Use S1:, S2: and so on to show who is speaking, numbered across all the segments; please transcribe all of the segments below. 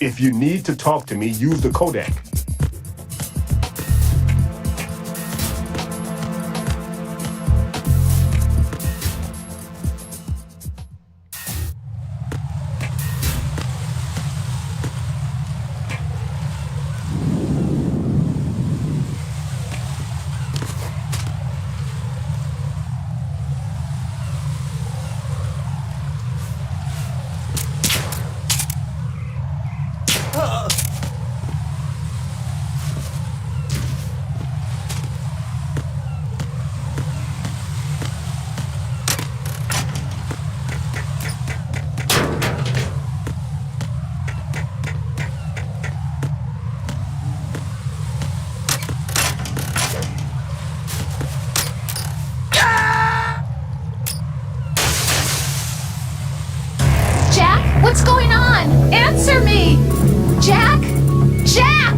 S1: If you need to talk to me, use the codec.
S2: Jack, what's going on? Answer me! Jack? Jack!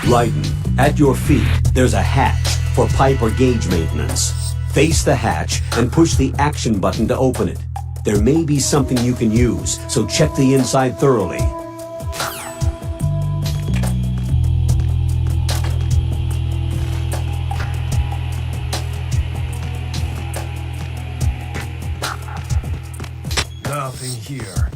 S3: Leiden, at your feet, there's a hatch for pipe or gauge maintenance. Face the hatch and push the action button to open it. There may be something you can use, so check the inside thoroughly.
S4: Nothing here.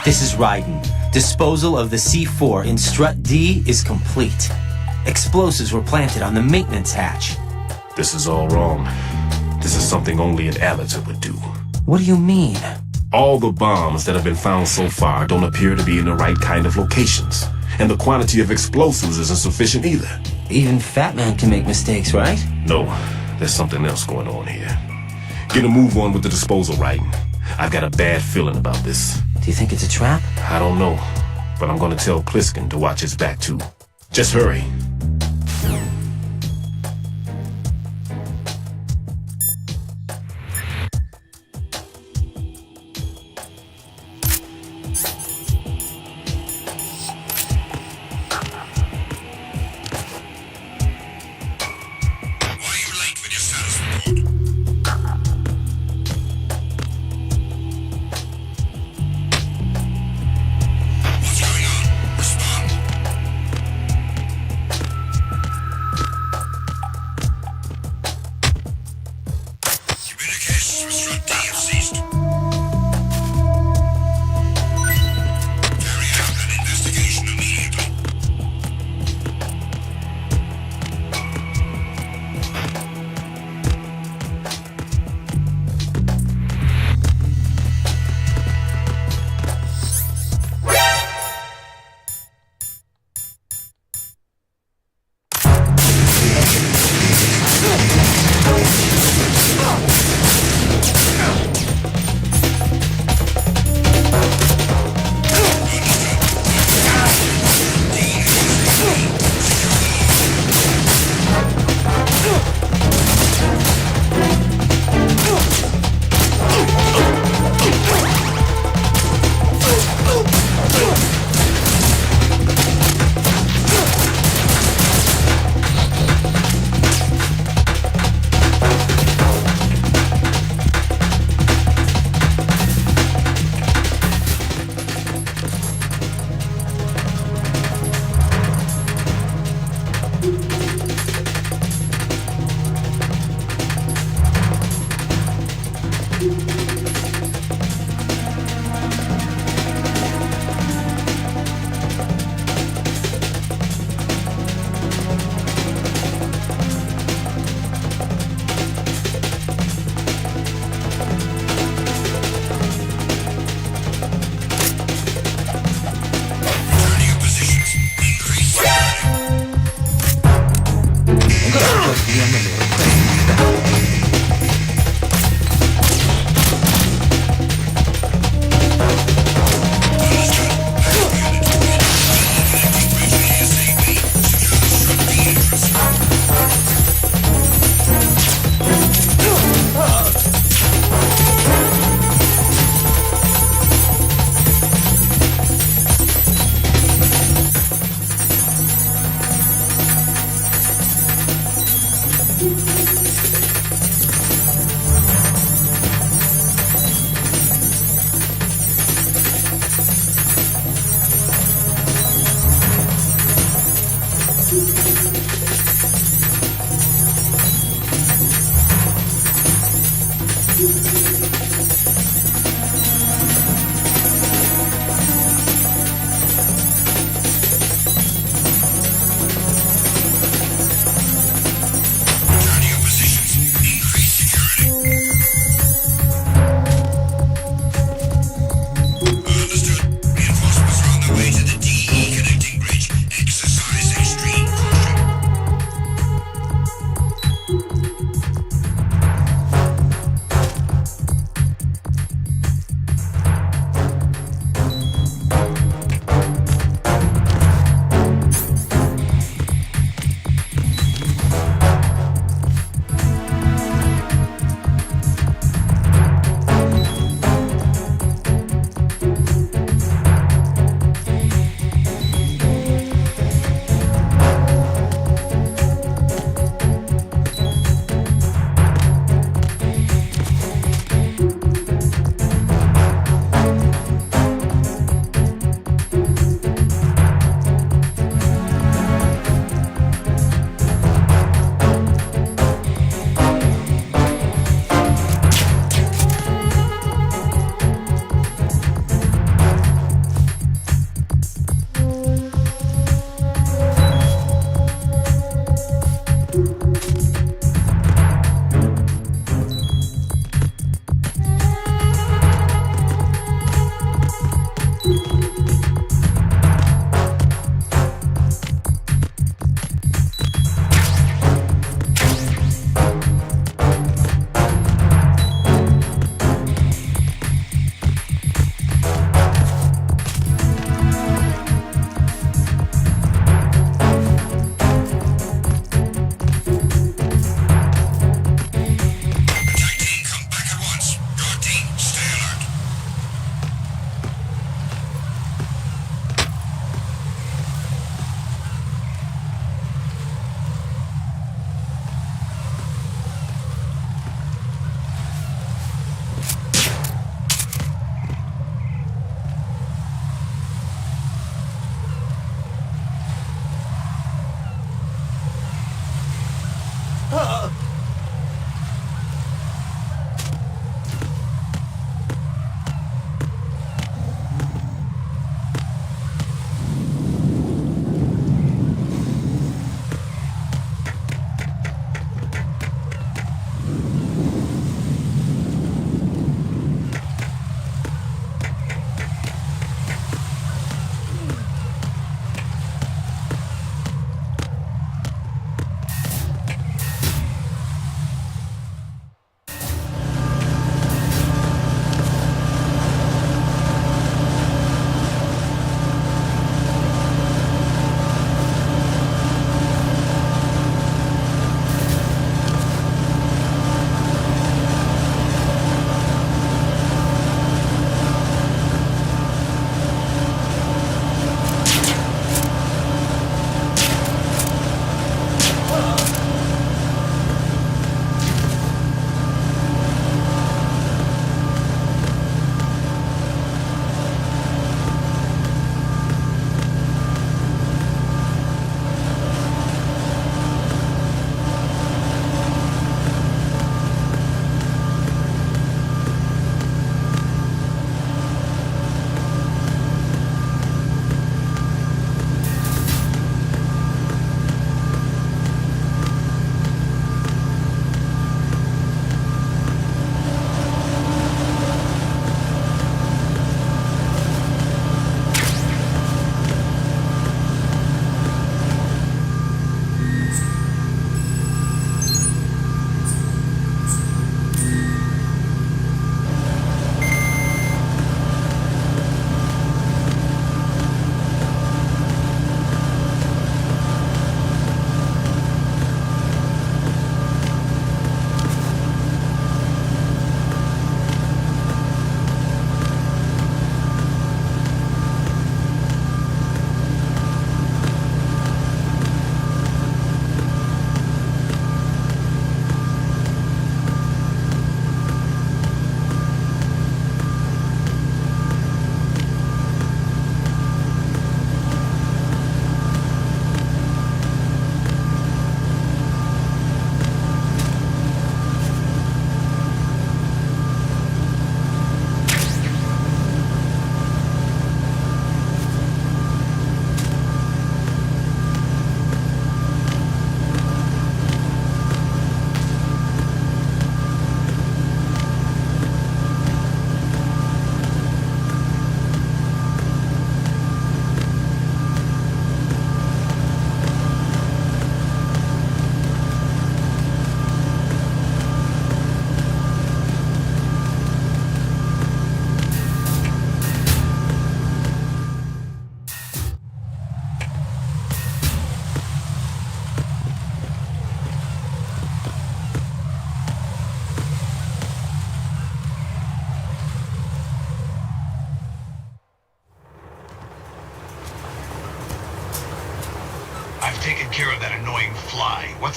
S4: This is Raiden. Disposal of the C4 in Strut D is complete. Explosives were planted on the maintenance hatch.
S1: This is all wrong. This is something only an amateur would do.
S4: What do you mean?
S1: All the bombs that have been found so far don't appear to be in the right kind of locations. And the quantity of explosives isn't sufficient either.
S4: Even Fat Man can make mistakes, right?
S1: No, there's something else going on here. Get a move on with the disposal, Raiden. I've got a bad feeling about this.
S4: Do you think it's a trap?
S1: I don't know, but I'm gonna tell Pliskin to watch his back too. Just hurry.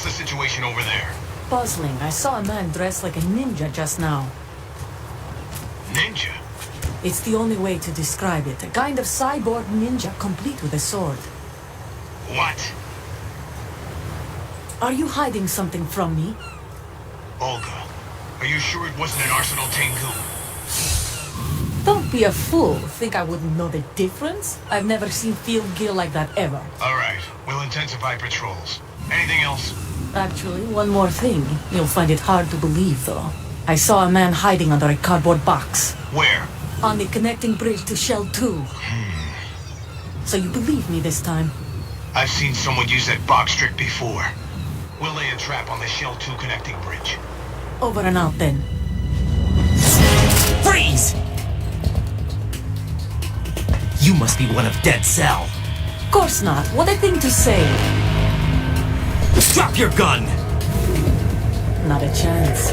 S5: What's the situation over there?
S6: Puzzling. I saw a man dressed like a ninja just now.
S5: Ninja?
S6: It's the only way to describe it. A kind of cyborg ninja complete with a sword.
S5: What?
S6: Are you hiding something from me?
S5: Olga, are you sure it wasn't an Arsenal Tengu?
S6: Don't be a fool. Think I wouldn't know the difference? I've never seen field gear like that ever.
S5: Alright, we'll intensify patrols. Anything else?
S6: Actually, one more thing. You'll find it hard to believe, though. I saw a man hiding under a cardboard box.
S5: Where?
S6: On the connecting bridge to Shell 2. So you believe me this time?
S5: I've seen someone use that box trick before. We'll lay a trap on the Shell 2 connecting bridge.
S6: Over and out, then.
S4: Freeze! You must be one of Dead Cell.
S6: Course not. What a thing to say.
S4: Drop your gun!
S6: Not a chance.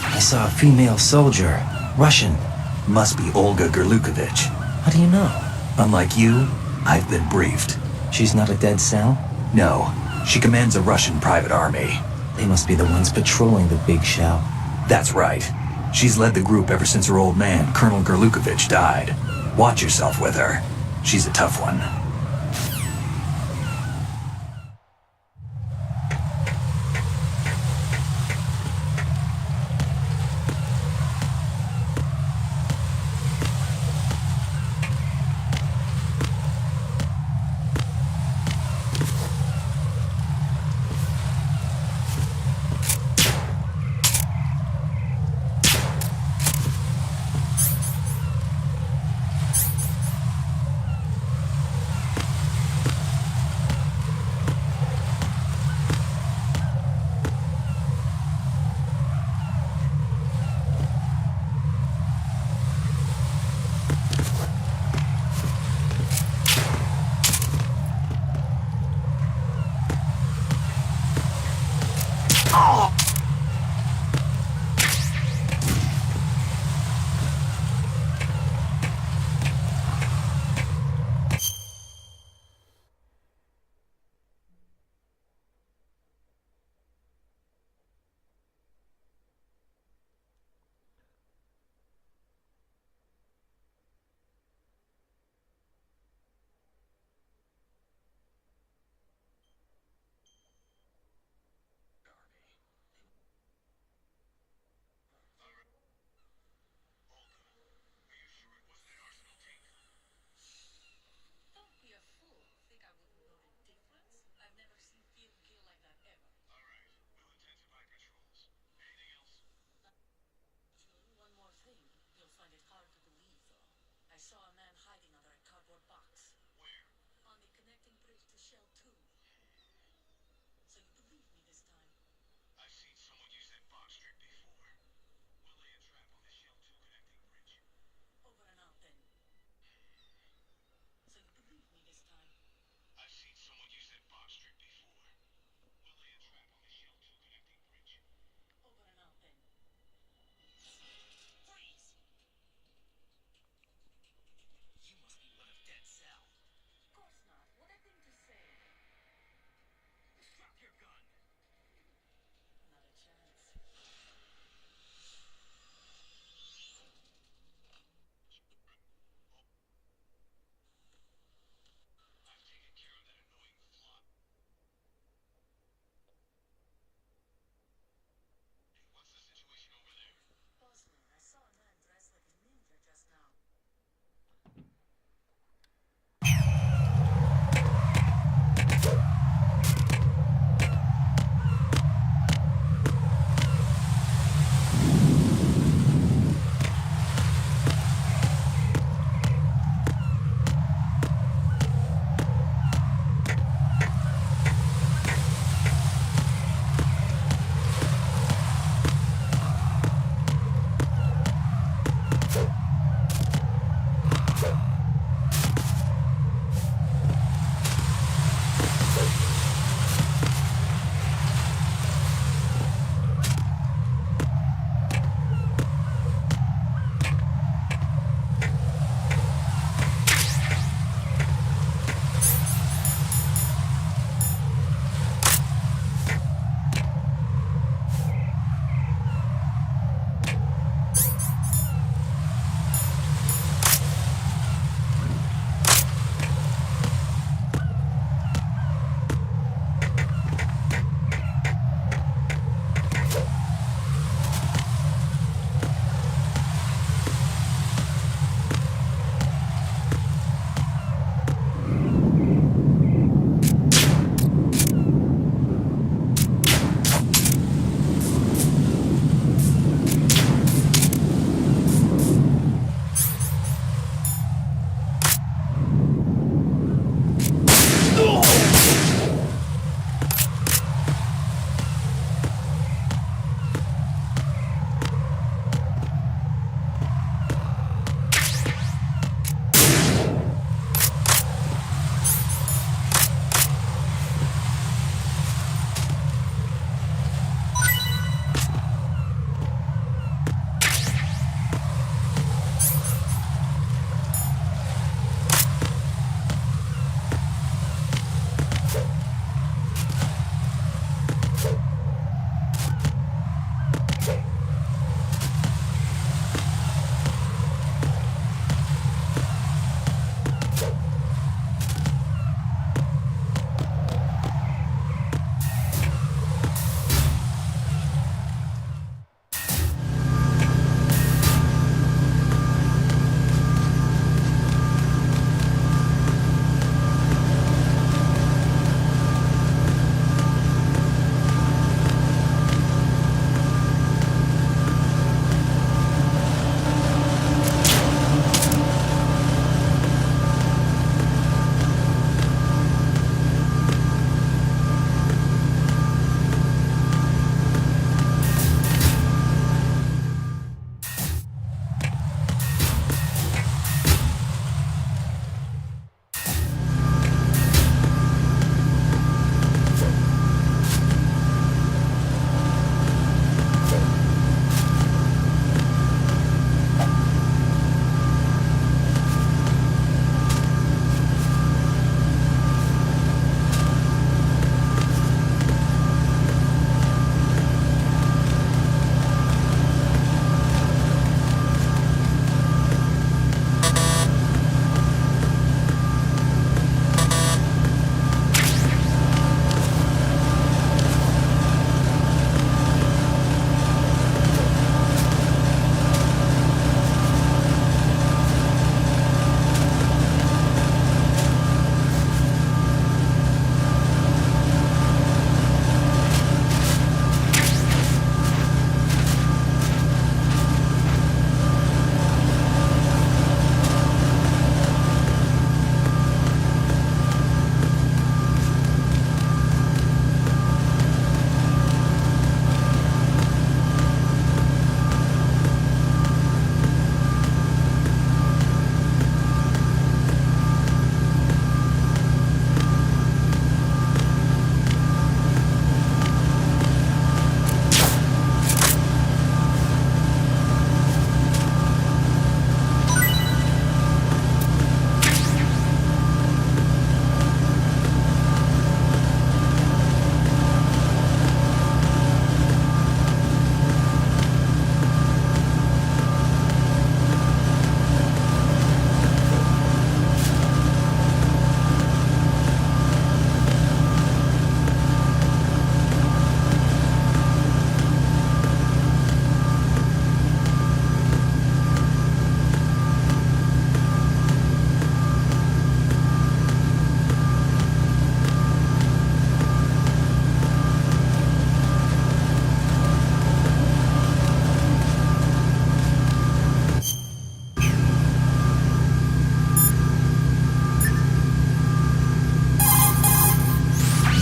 S4: I saw a female soldier. Russian.
S7: Must be Olga Gerlukovich.
S4: How do you know?
S7: Unlike you, I've been briefed.
S4: She's not a Dead Cell?
S7: No, she commands a Russian private army.
S4: They must be the ones patrolling the big shell.
S7: That's right. She's led the group ever since her old man, Colonel Gerlukovich, died. Watch yourself with her. She's a tough one.
S4: You must be one of Dead Cell.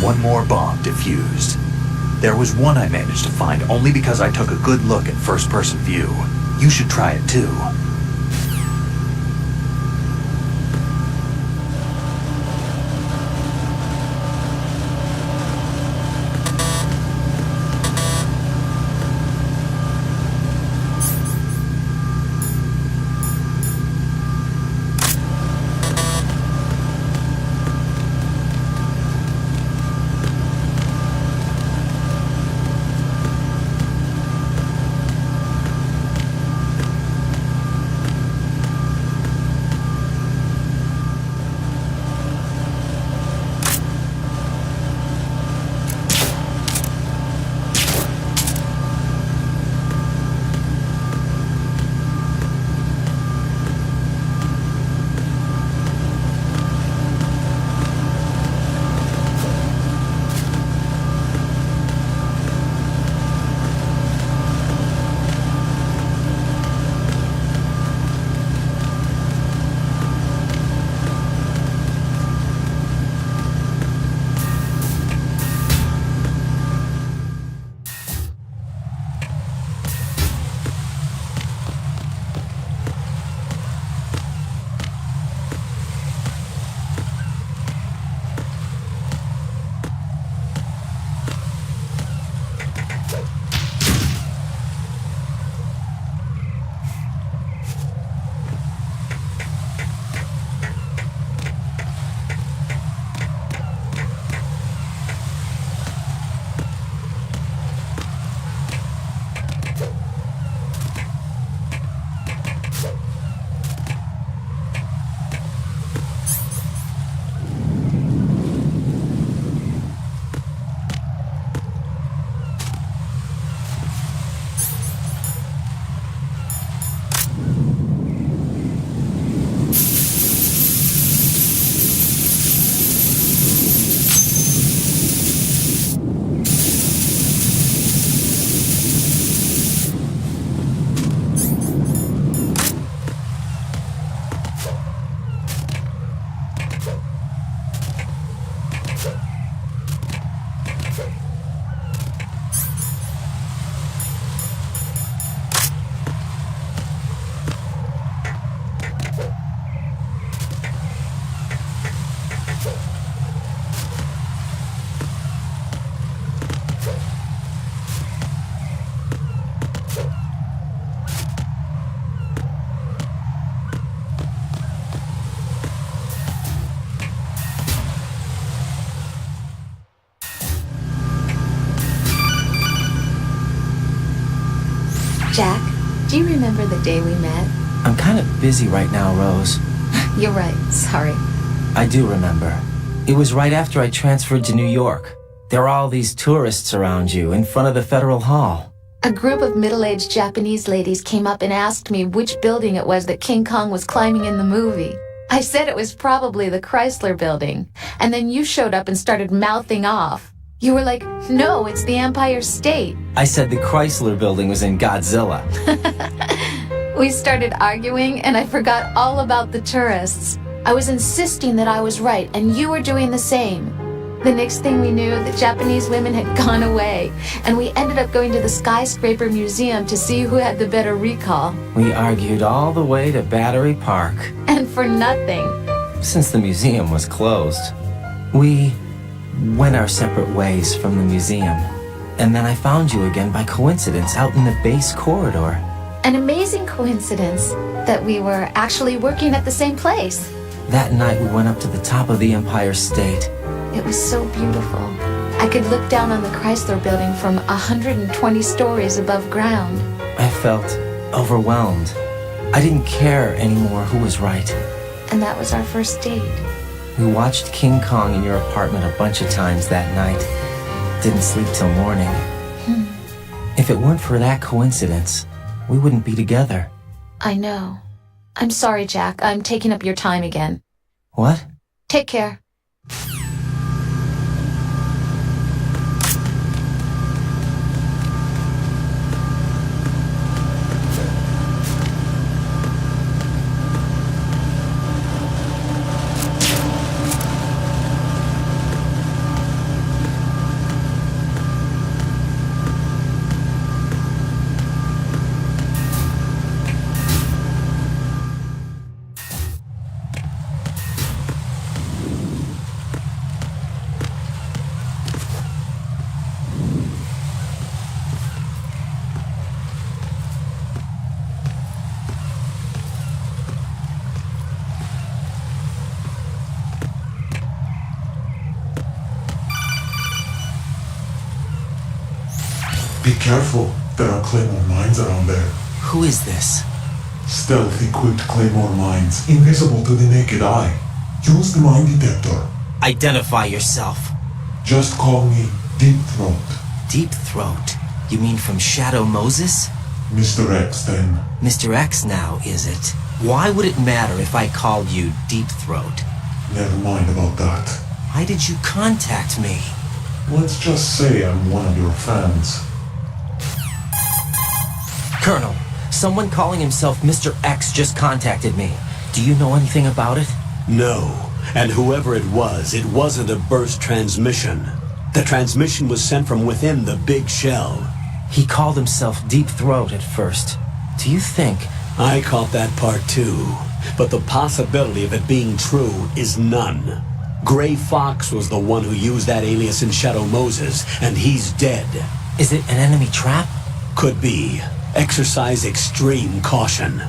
S7: one more bomb defused. There was one I managed to find only because I took a good look at first-person view. You should try it too.
S2: Jack, do you remember the day we met?
S4: I'm kind of busy right now, Rose.
S2: You're right, sorry.
S4: I do remember. It was right after I transferred to New York. There were all these tourists around you in front of the Federal Hall.
S2: A group of middle-aged Japanese ladies came up and asked me which building it was that King Kong was climbing in the movie. I said it was probably the Chrysler Building, and then you showed up and started mouthing off. You were like, no, it's the Empire State.
S4: I said the Chrysler Building was in Godzilla.
S2: We started arguing, and I forgot all about the tourists. I was insisting that I was right, and you were doing the same. The next thing we knew, the Japanese women had gone away, and we ended up going to the Skyscraper Museum to see who had the better recall.
S4: We argued all the way to Battery Park.
S2: And for nothing.
S4: Since the museum was closed, we went our separate ways from the museum. And then I found you again by coincidence out in the base corridor.
S2: An amazing coincidence that we were actually working at the same place.
S4: That night we went up to the top of the Empire State.
S2: It was so beautiful. I could look down on the Chrysler Building from 120 stories above ground.
S4: I felt overwhelmed. I didn't care anymore who was right.
S2: And that was our first date.
S4: We watched King Kong in your apartment a bunch of times that night. Didn't sleep till morning. If it weren't for that coincidence, we wouldn't be together.
S2: I know. I'm sorry, Jack. I'm taking up your time again.
S4: What?
S2: Take care.
S8: Be careful. There are Claymore mines around there.
S4: Who is this?
S8: Stealth-equipped Claymore mines, invisible to the naked eye. Use the mine detector.
S4: Identify yourself.
S8: Just call me Deep Throat.
S4: Deep Throat? You mean from Shadow Moses?
S8: Mr. X, then.
S4: Mr. X now, is it? Why would it matter if I called you Deep Throat?
S8: Never mind about that.
S4: Why did you contact me?
S8: Let's just say I'm one of your fans.
S4: Colonel, someone calling himself Mr. X just contacted me. Do you know anything about it?
S3: No. And whoever it wasn't a burst transmission. The transmission was sent from within the big shell.
S4: He called himself Deep Throat at first. Do you think...
S3: I caught that part too. But the possibility of it being true is none. Gray Fox was the one who used that alias in Shadow Moses, and he's dead.
S4: Is it an enemy trap?
S3: Could be. Exercise extreme caution.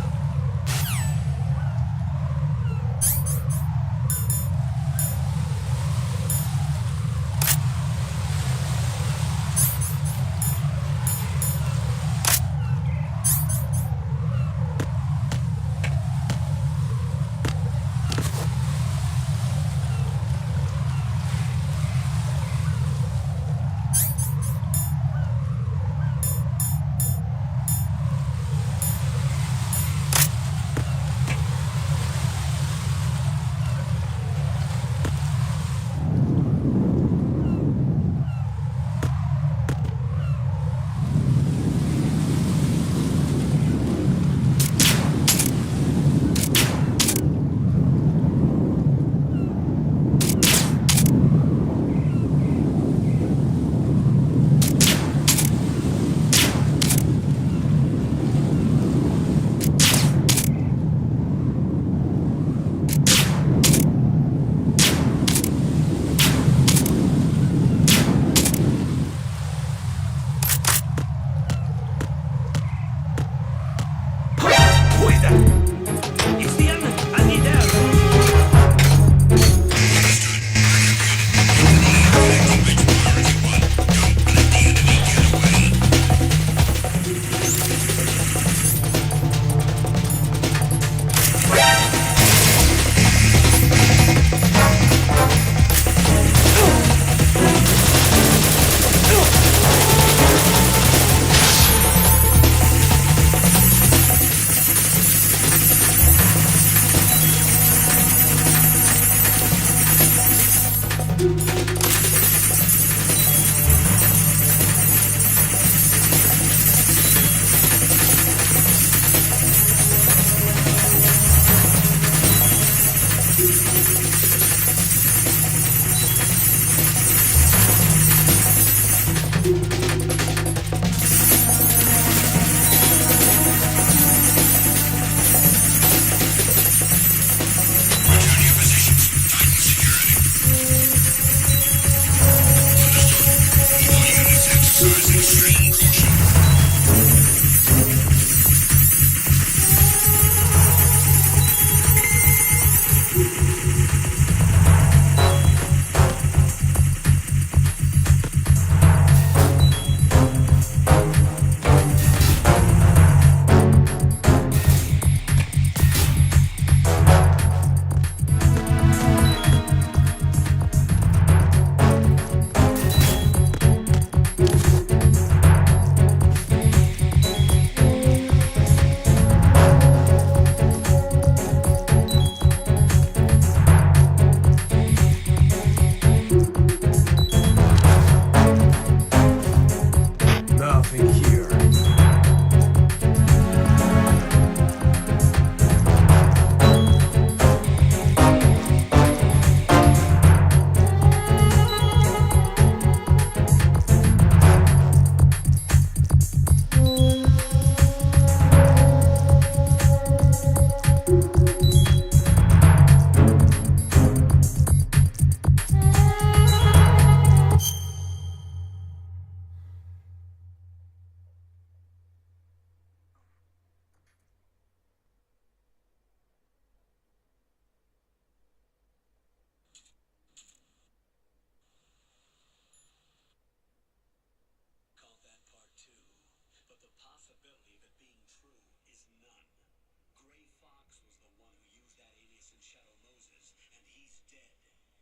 S3: and Shadow Moses, and he's dead.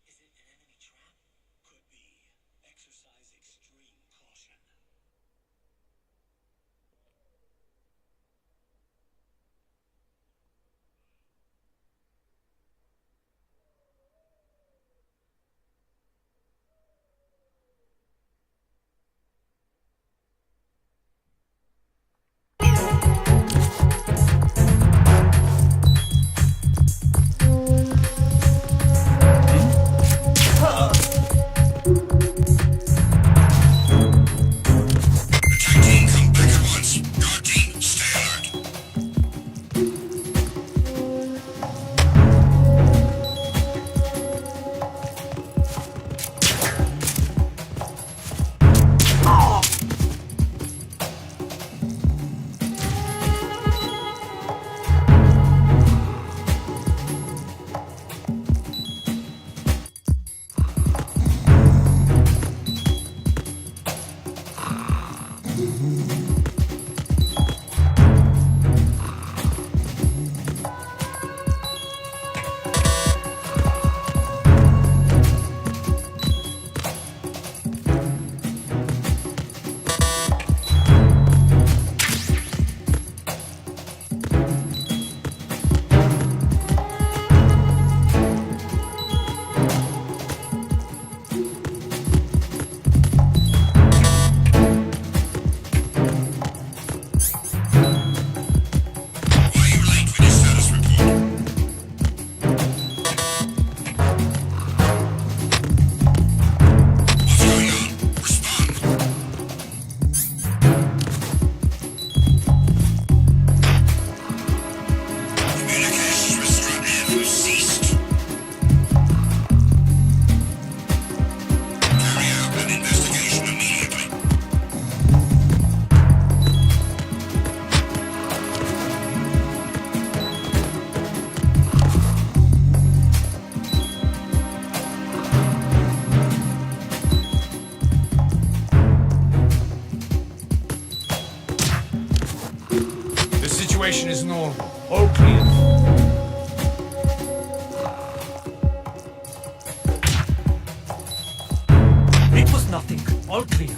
S3: Is it an enemy trap? Could be. Exercise extreme caution.
S9: Situation is normal. All clear.
S10: It was nothing. All clear.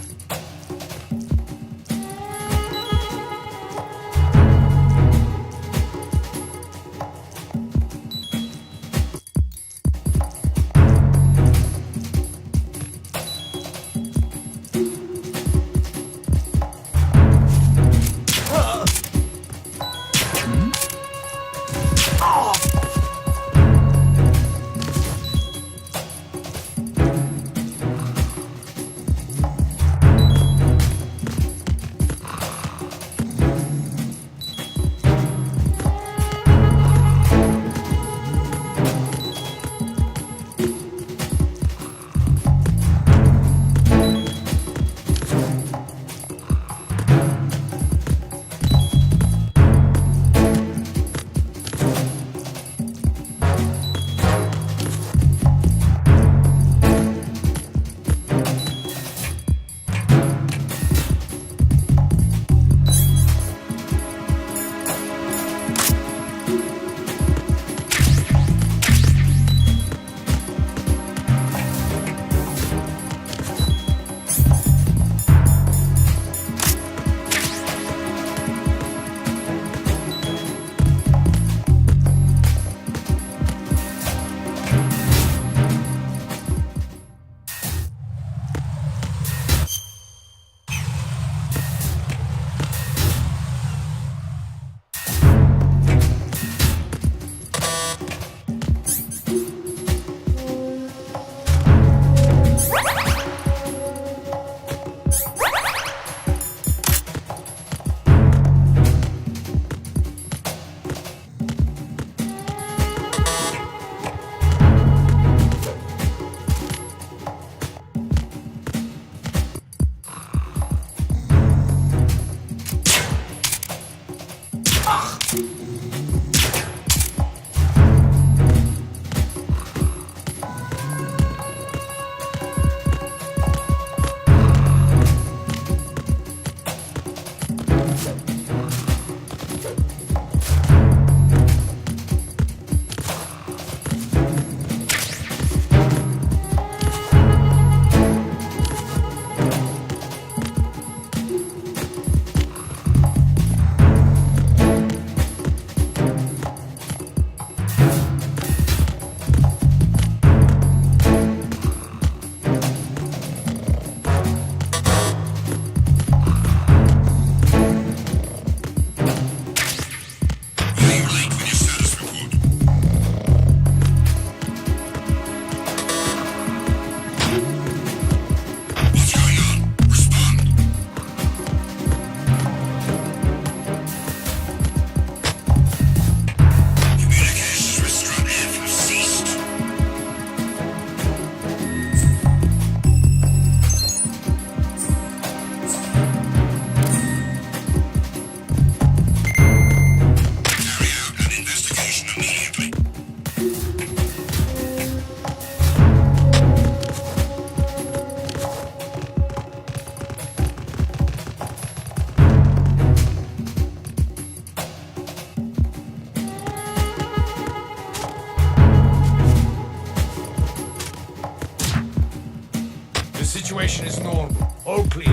S9: The situation is normal. All clear.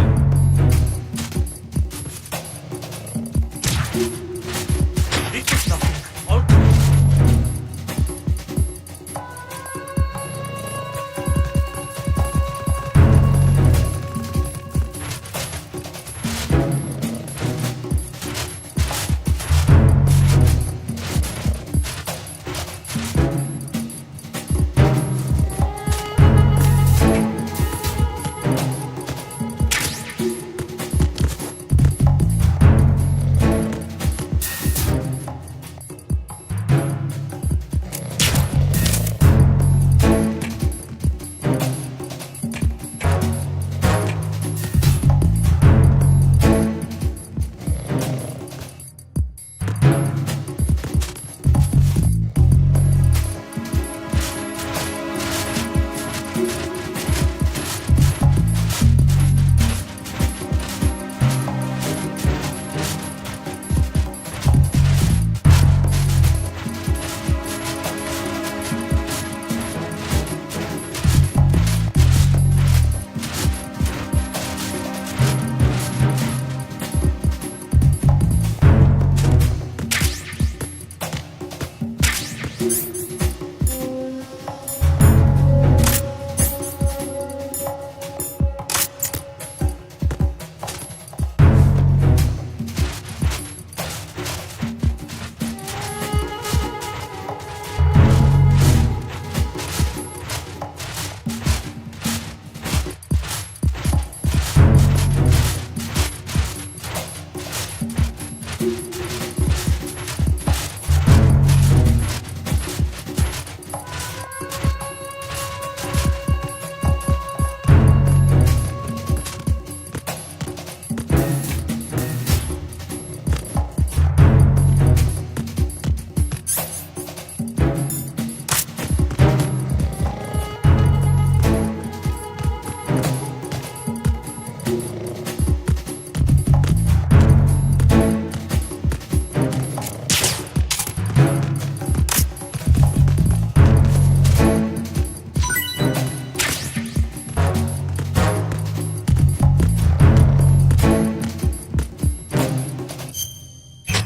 S10: It was nothing. All clear.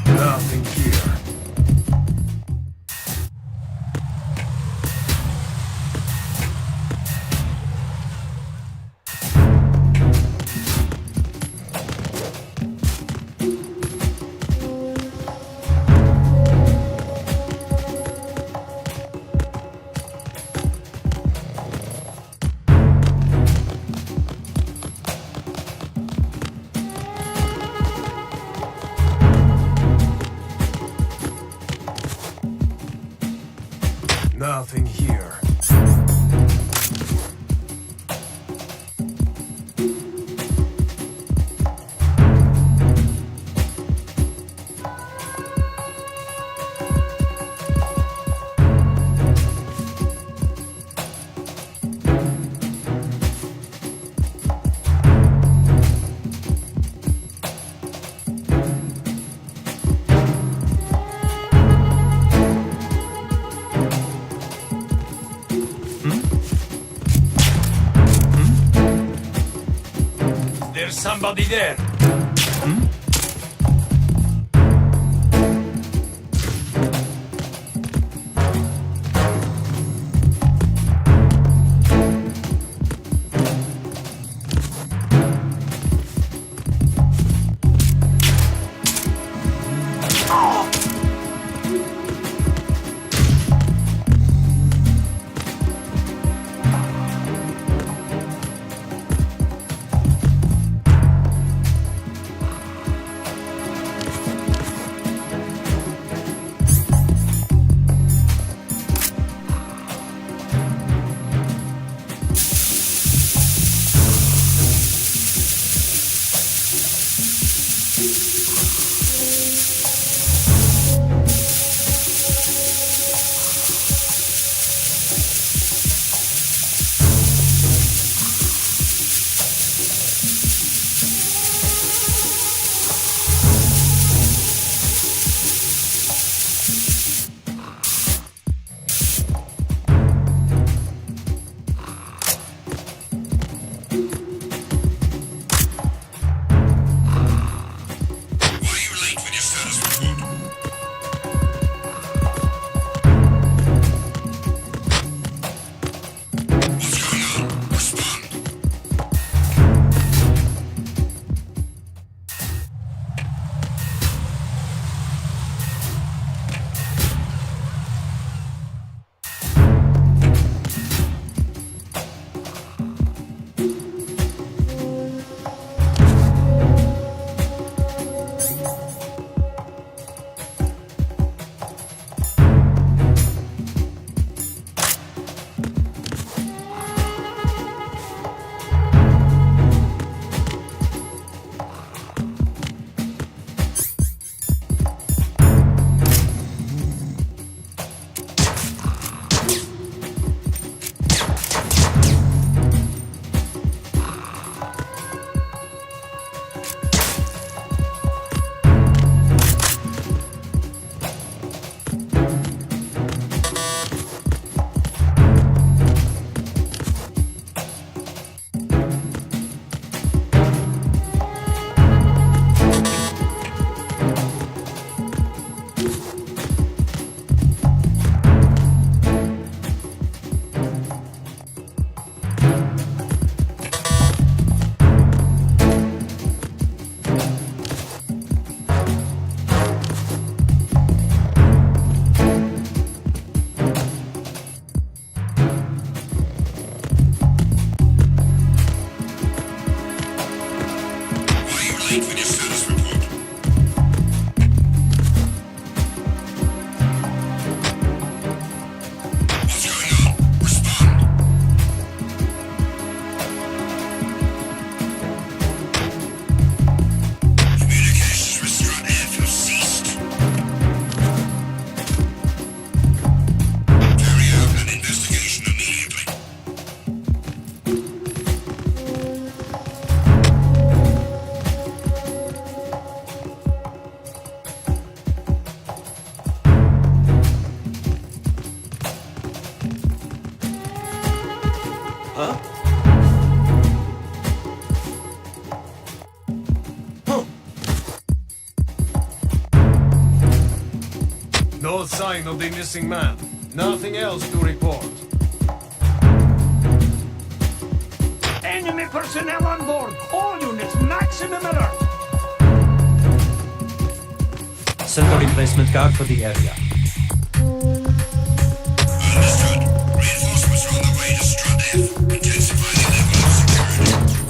S9: Nothing here. Nothing here.
S10: There's somebody there.
S9: No sign of the missing man. Nothing else to report.
S10: Enemy personnel on board. All units, maximum alert.
S11: Send a replacement guard for the area.
S12: Understood. Reinforcements are on the way to Strut F. Intensify the level of security.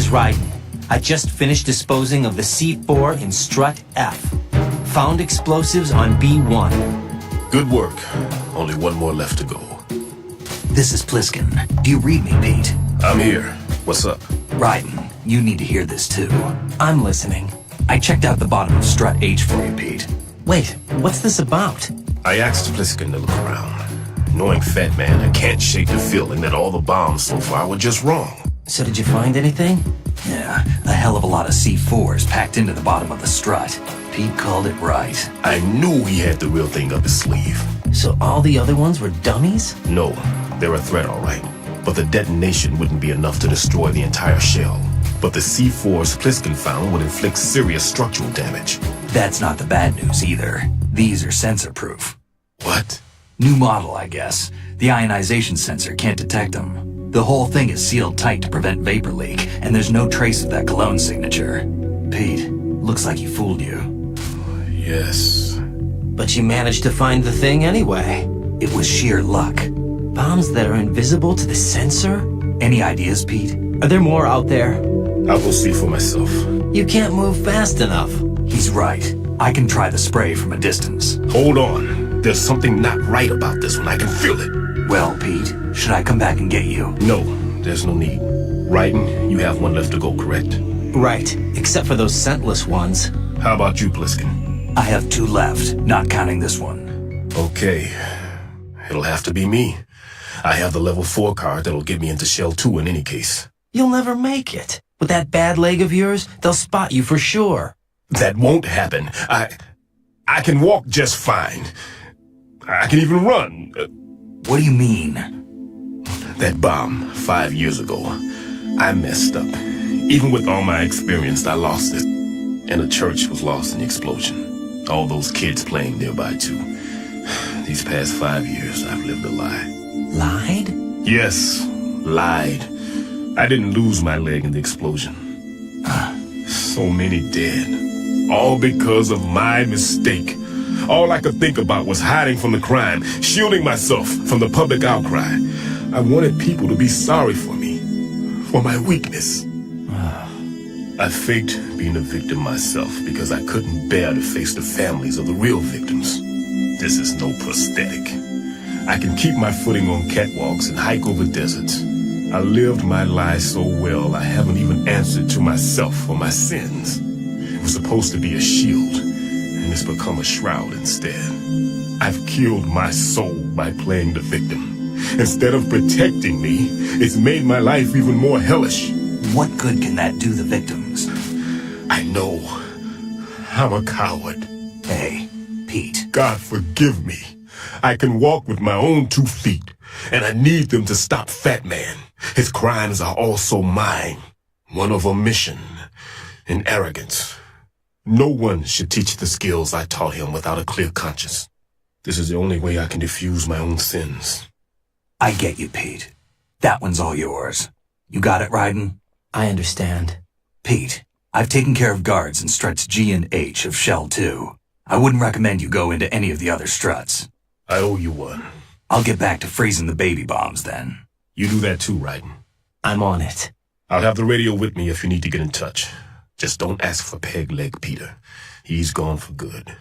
S4: is Raiden. I just finished disposing of the C4 in Strut F. Found explosives on B1.
S1: Good work. Only one more left to go.
S7: This is Pliskin. Do you read me, Pete?
S1: I'm here. What's up?
S7: Raiden, you need to hear this too.
S4: I'm listening.
S7: I checked out the bottom of Strut H for you, Pete.
S4: Wait, what's this about?
S1: I asked Pliskin to look around. Knowing Fat Man, I can't shake the feeling that all the bombs so far were just wrong.
S4: So did you find anything?
S7: Yeah, a hell of a lot of C4s packed into the bottom of the strut. Pete called it right.
S1: I knew he had the real thing up his sleeve.
S4: So all the other ones were dummies?
S1: No, they're a threat, all right. But the detonation wouldn't be enough to destroy the entire shell. But the C4s Pliskin found would inflict serious structural damage.
S7: That's not the bad news either. These are sensor-proof.
S1: What?
S7: New model, I guess. The ionization sensor can't detect them. The whole thing is sealed tight to prevent vapor leak, and there's no trace of that cologne signature. Pete, looks like he fooled you.
S1: Yes.
S4: But you managed to find the thing anyway.
S7: It was sheer luck.
S4: Bombs that are invisible to the sensor?
S7: Any ideas, Pete?
S4: Are there more out there?
S1: I'll go see for myself.
S4: You can't move fast enough.
S7: He's right. I can try the spray from a distance.
S1: Hold on. There's something not right about this one. I can feel it.
S7: Well, Pete, should I come back and get you?
S1: No, there's no need. Raiden, you have one left to go, correct?
S4: Right, except for those scentless ones.
S1: How about you, Pliskin?
S7: I have 2 left, not counting this one.
S1: Okay. It'll have to be me. I have the level 4 card that'll get me into Shell 2 in any case.
S4: You'll never make it. With that bad leg of yours, they'll spot you for sure.
S1: That won't happen. I can walk just fine. I can even run.
S7: What do you mean?
S1: That bomb 5 years ago. I messed up. Even with all my experience, I lost it. And the church was lost in the explosion. All those kids playing nearby, too. These past 5 years, I've lived a lie.
S4: Lied?
S1: Yes, lied. I didn't lose my leg in the explosion. So many dead. All because of my mistake. All I could think about was hiding from the crime, shielding myself from the public outcry. I wanted people to be sorry for me, for my weakness. I faked being a victim myself because I couldn't bear to face the families of the real victims. This is no prosthetic. I can keep my footing on catwalks and hike over deserts. I lived my lie so well I haven't even answered to myself for my sins. It was supposed to be a shield, and it's become a shroud instead. I've killed my soul by playing the victim. Instead of protecting me, it's made my life even more hellish.
S7: What good can that do the victims?
S1: I know. I'm a coward.
S7: Hey, Pete.
S1: God forgive me. I can walk with my own 2 feet, and I need them to stop Fat Man. His crimes are also mine. One of omission and arrogance. No one should teach the skills I taught him without a clear conscience. This is the only way I can diffuse my own sins.
S7: I get you, Pete. That one's all yours. You got it, Raiden?
S4: I understand.
S7: Pete, I've taken care of guards in struts G and H of Shell 2. I wouldn't recommend you go into any of the other struts.
S1: I owe you one.
S7: I'll get back to freezing the baby bombs then.
S1: You do that too, Raiden.
S4: I'm on it.
S1: I'll have the radio with me if you need to get in touch. Just don't ask for Peg Leg Peter. He's gone for good.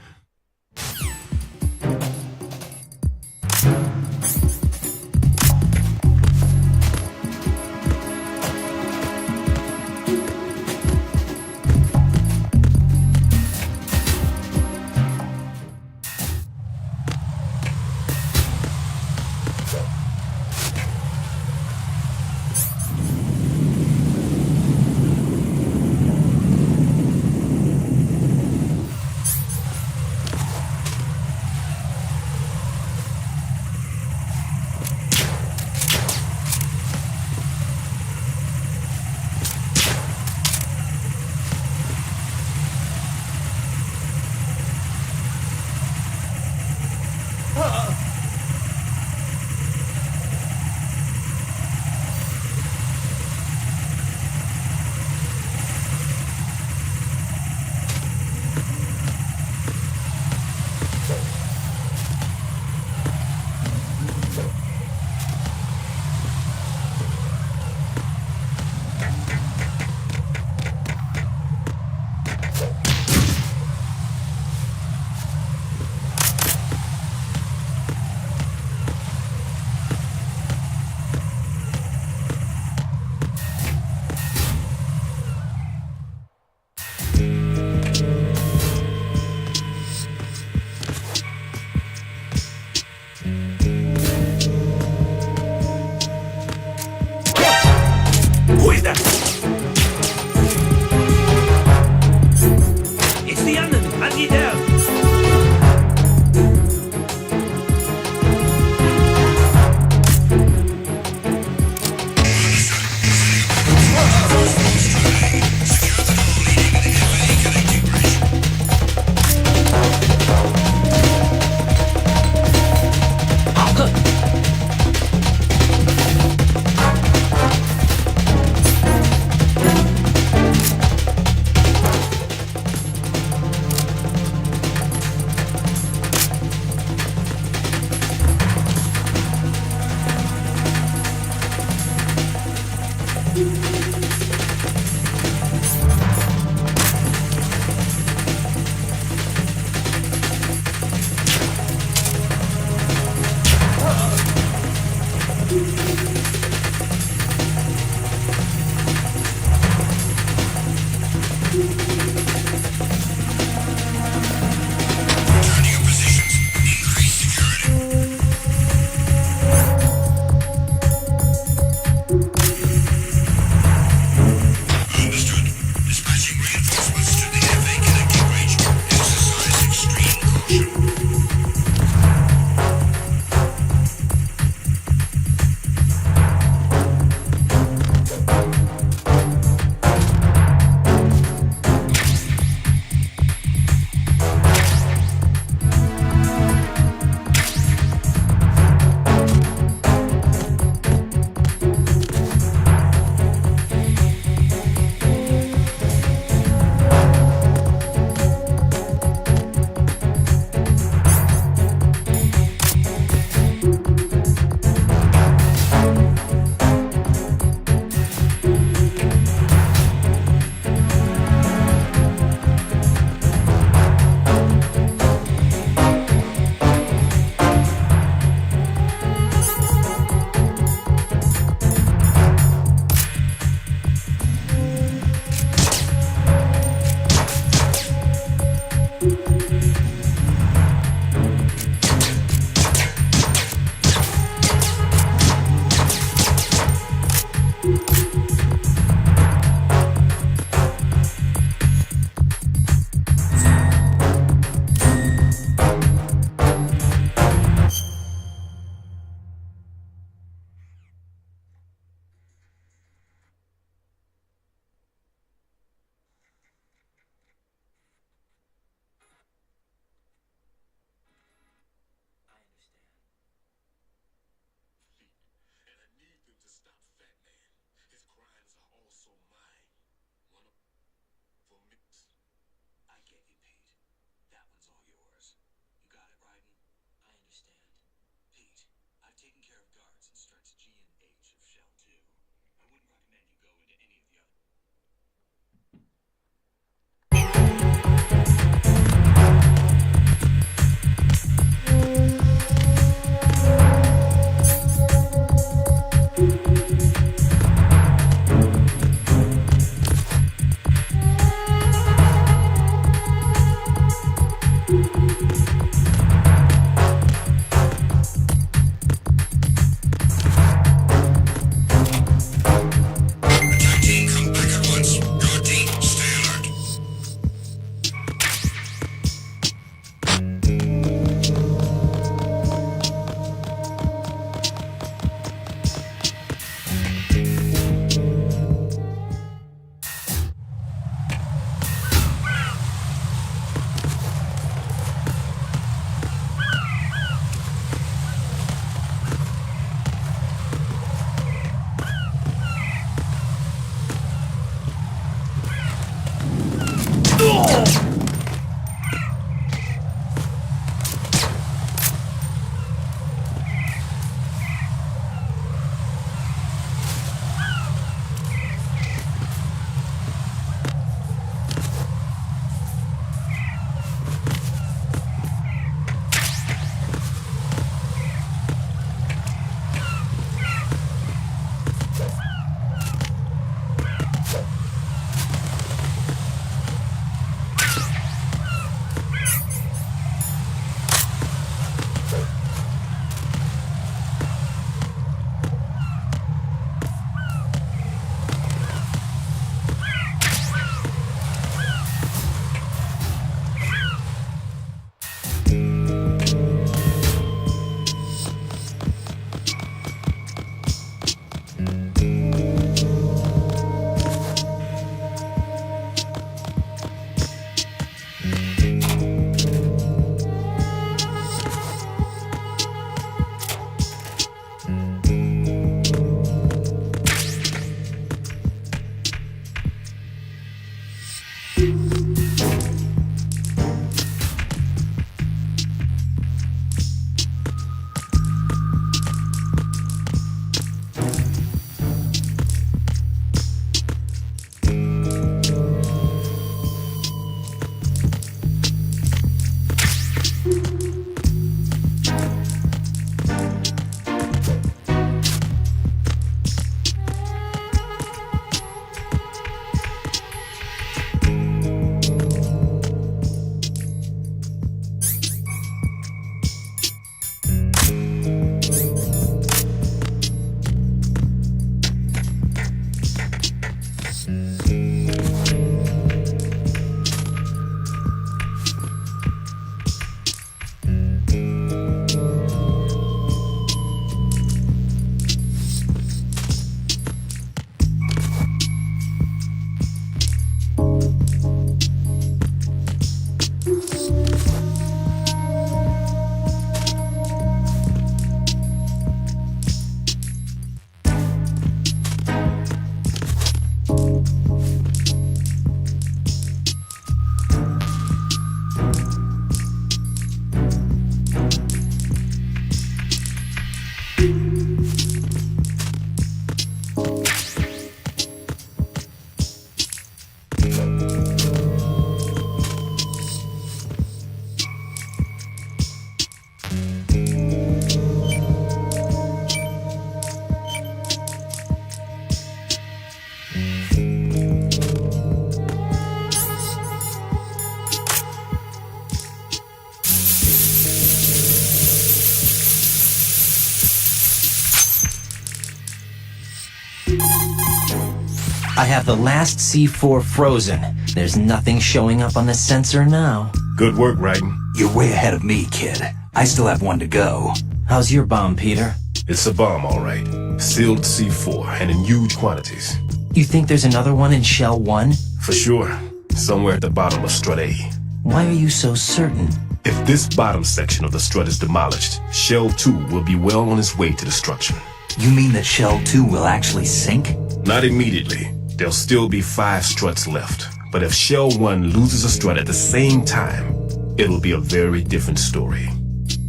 S4: I have the last C4 frozen. There's nothing showing up on the sensor now.
S1: Good work, Raiden.
S7: You're way ahead of me, kid. I still have one to go.
S4: How's your bomb, Peter?
S1: It's a bomb, all right. Sealed C4 and in huge quantities.
S4: You think there's another one in Shell 1?
S1: For sure. Somewhere at the bottom of Strut A.
S4: Why are you so certain?
S1: If this bottom section of the strut is demolished, Shell 2 will be well on its way to destruction.
S7: You mean that Shell 2 will actually sink?
S1: Not immediately. There'll still be 5 struts left. But if Shell 1 loses a strut at the same time, it'll be a very different story.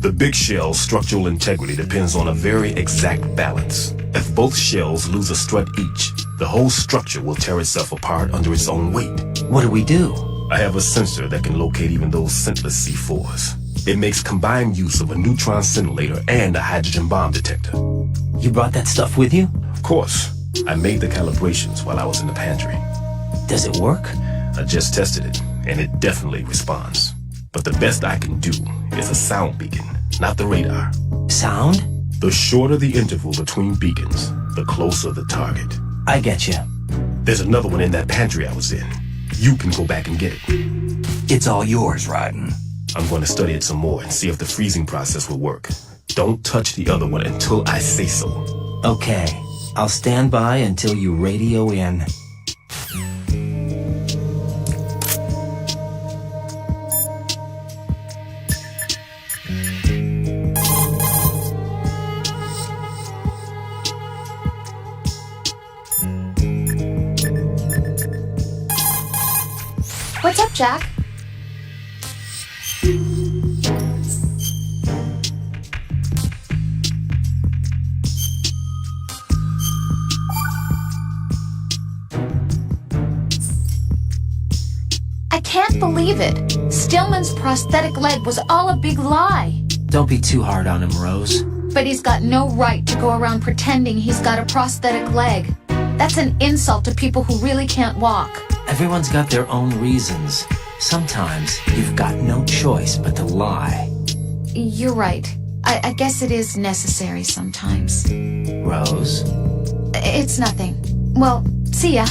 S1: The big shell's structural integrity depends on a very exact balance. If both shells lose a strut each, the whole structure will tear itself apart under its own weight.
S4: What do we do?
S1: I have a sensor that can locate even those scentless C4s. It makes combined use of a neutron scintillator and a hydrogen bomb detector.
S4: You brought that stuff with you?
S1: Of course. I made the calibrations while I was in the pantry.
S4: Does it work?
S1: I just tested it, and it definitely responds. But the best I can do is a sound beacon, not the radar.
S4: Sound?
S1: The shorter the interval between beacons, the closer the target.
S4: I get you.
S1: There's another one in that pantry I was in. You can go back and get it.
S7: It's all yours, Raiden.
S1: I'm going to study it some more and see if the freezing process will work. Don't touch the other one until I say so.
S4: Okay. I'll stand by until you radio in.
S2: What's up, Jack? I can't believe it. Stillman's prosthetic leg was all a big lie.
S4: Don't be too hard on him, Rose.
S2: But he's got no right to go around pretending he's got a prosthetic leg. That's an insult to people who really can't walk.
S4: Everyone's got their own reasons. Sometimes you've got no choice but to lie.
S2: You're right. I guess it is necessary sometimes.
S4: Rose?
S2: It's nothing. Well, see ya.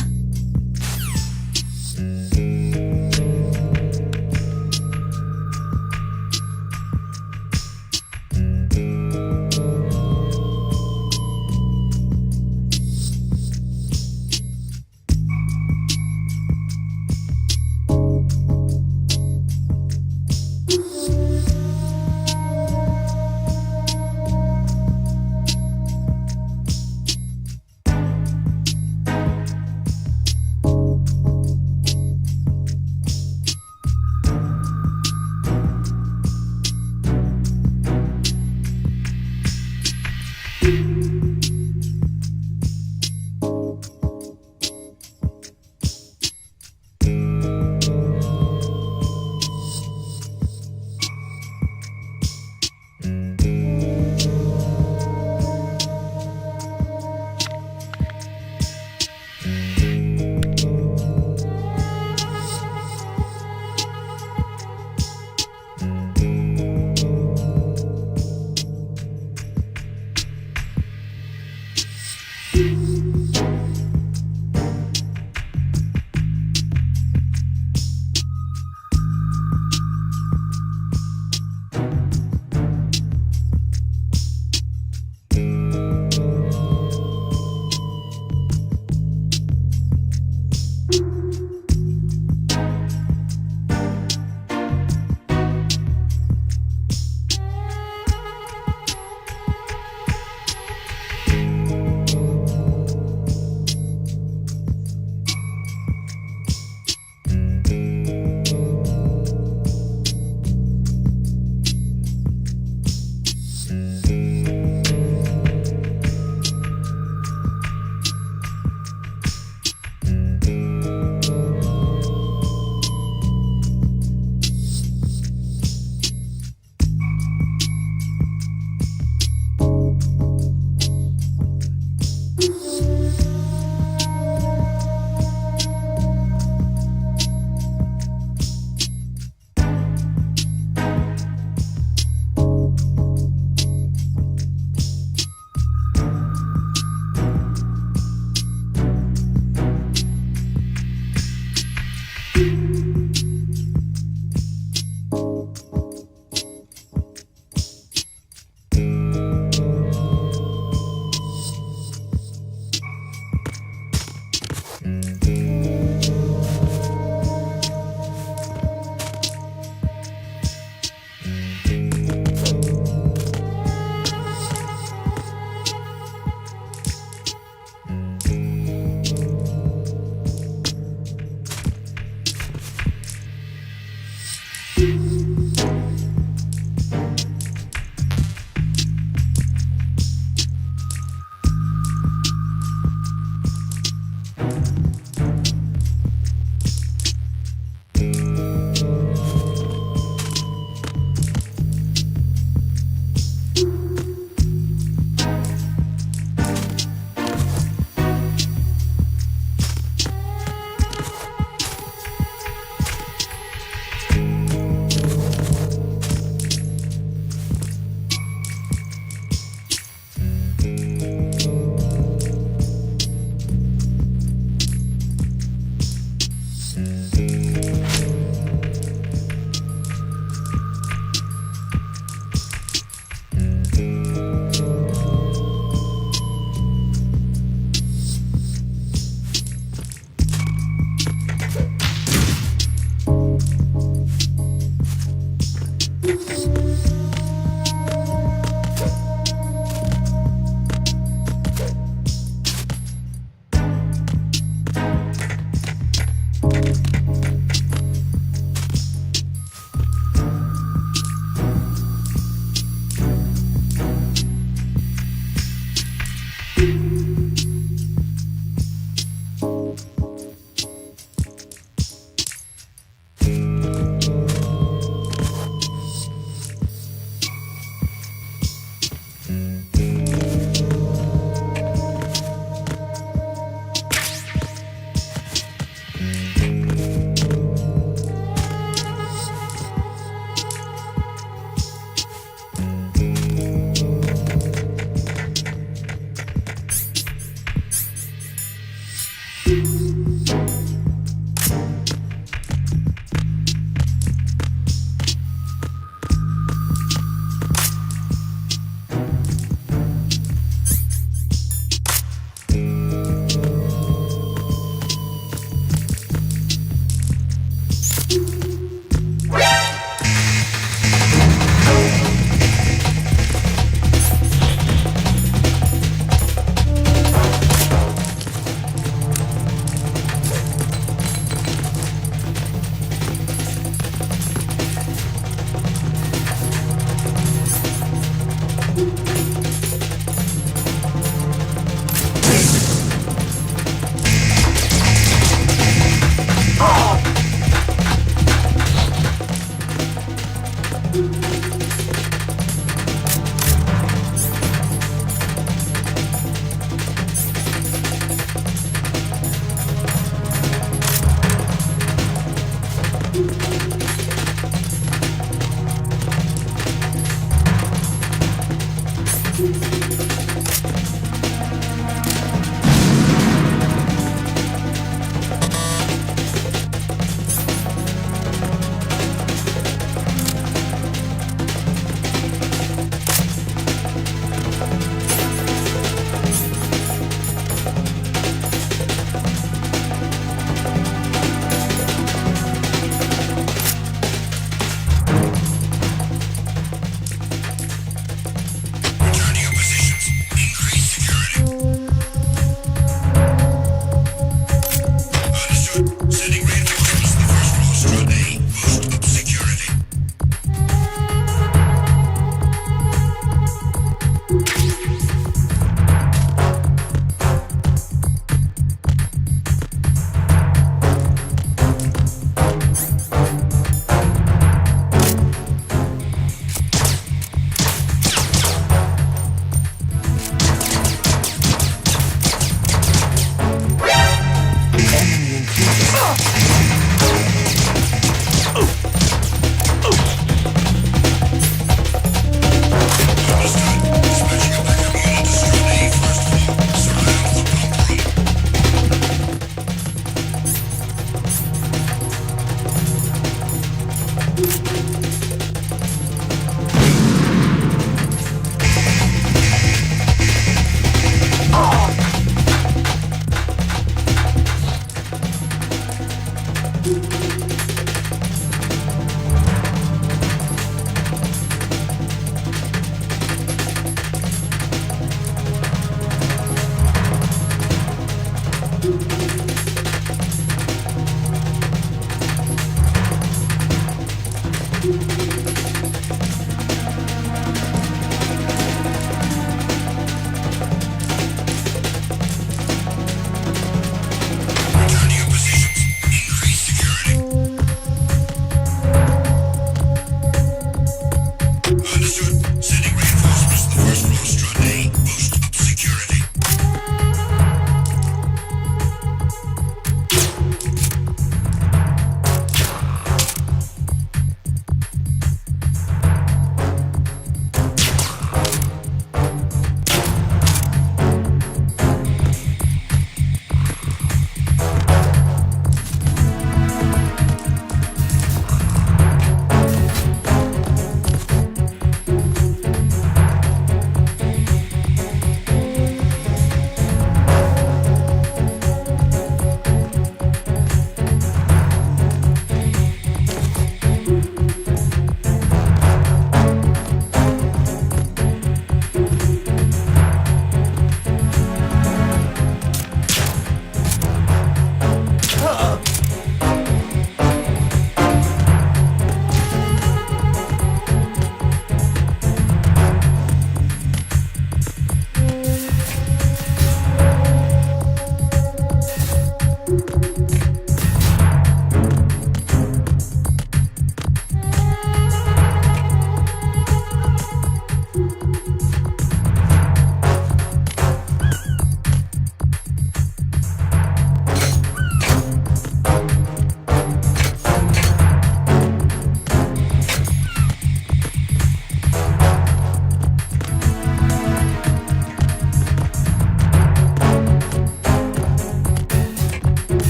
S12: Return to your positions. Increase security.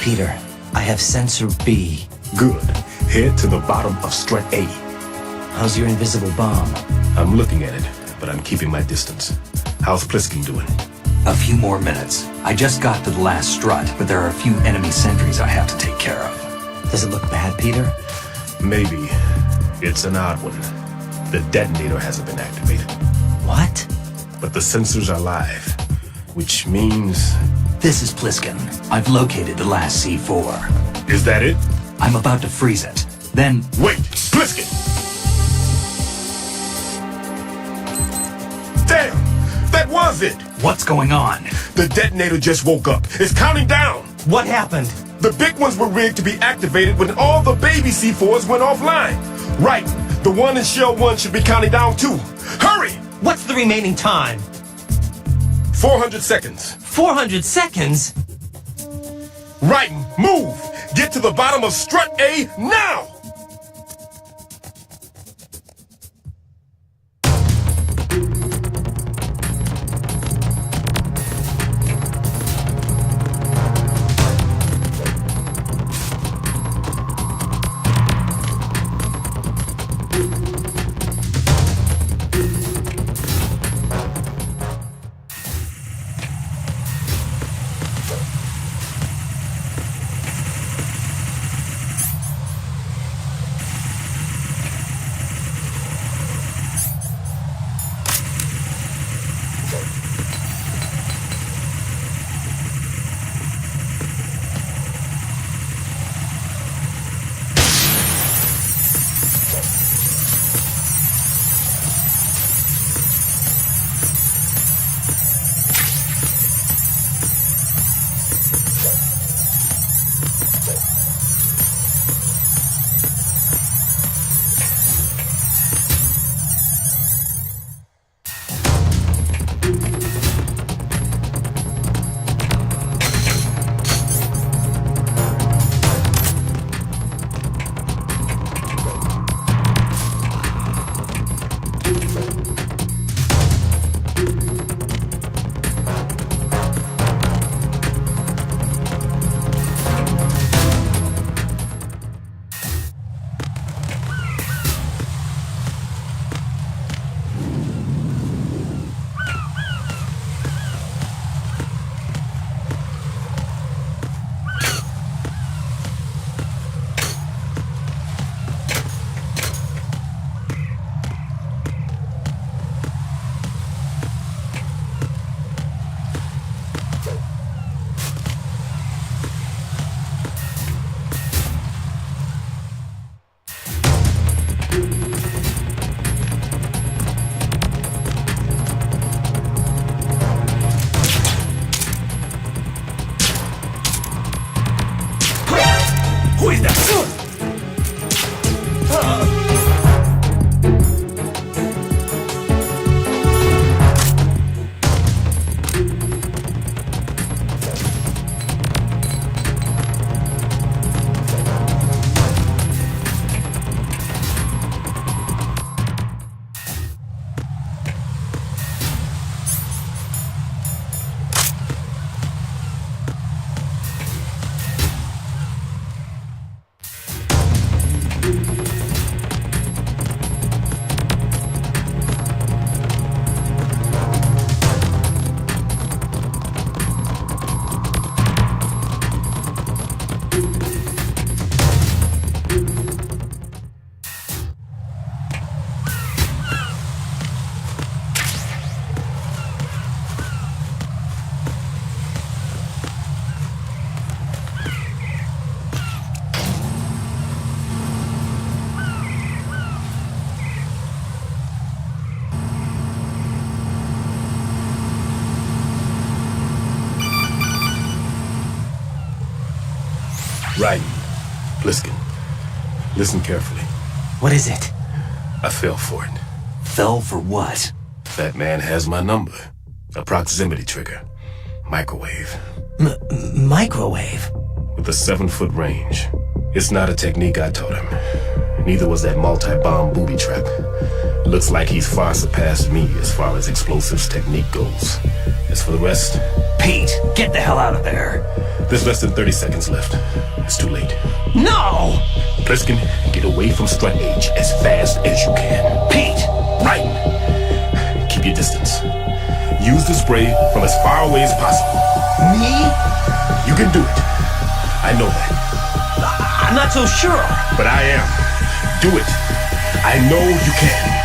S4: Peter, I have sensor B.
S1: Good. Head to the bottom of strut A.
S4: How's your invisible bomb?
S1: I'm looking at it, but I'm keeping my distance. How's Pliskin doing?
S7: A few more minutes. I just got to the last strut, but there are a few enemy sentries I have to take care of.
S4: Does it look bad, Peter?
S1: Maybe. It's an odd one. The detonator hasn't been activated.
S4: What?
S1: But the sensors are live, which means...
S7: This is Pliskin. I've located the last C4.
S1: Is that it?
S7: I'm about to freeze it. Then...
S1: Wait! Pliskin! Damn! That was it!
S7: What's going on?
S1: The detonator just woke up. It's counting down!
S4: What happened?
S1: The big ones were rigged to be activated when all the baby C4s went offline. Right. The one in Shell 1 should be counting down too. Hurry!
S11: What's the remaining time?
S1: 400 seconds.
S11: 400 seconds?
S1: Right. Move! Get to the bottom of strut A now! Right. Pliskin. Listen carefully.
S4: What is it?
S1: I fell for it.
S7: Fell for what?
S1: That man has my number. A proximity trigger. Microwave.
S4: Microwave?
S1: With a 7-foot range. It's not a technique I taught him. Neither was that multi-bomb booby trap. Looks like he's far surpassed me as far as explosives technique goes. As for the rest...
S7: Pete, get the hell out of there.
S1: There's less than 30 seconds left. It's too late.
S11: No!
S1: Pliskin, get away from Strut H as fast as you can.
S11: Pete!
S1: Right! Keep your distance. Use the spray from as far away as possible.
S11: Me?
S1: You can do it. I know that.
S11: I'm not so sure.
S1: But I am. Do it. I know you can.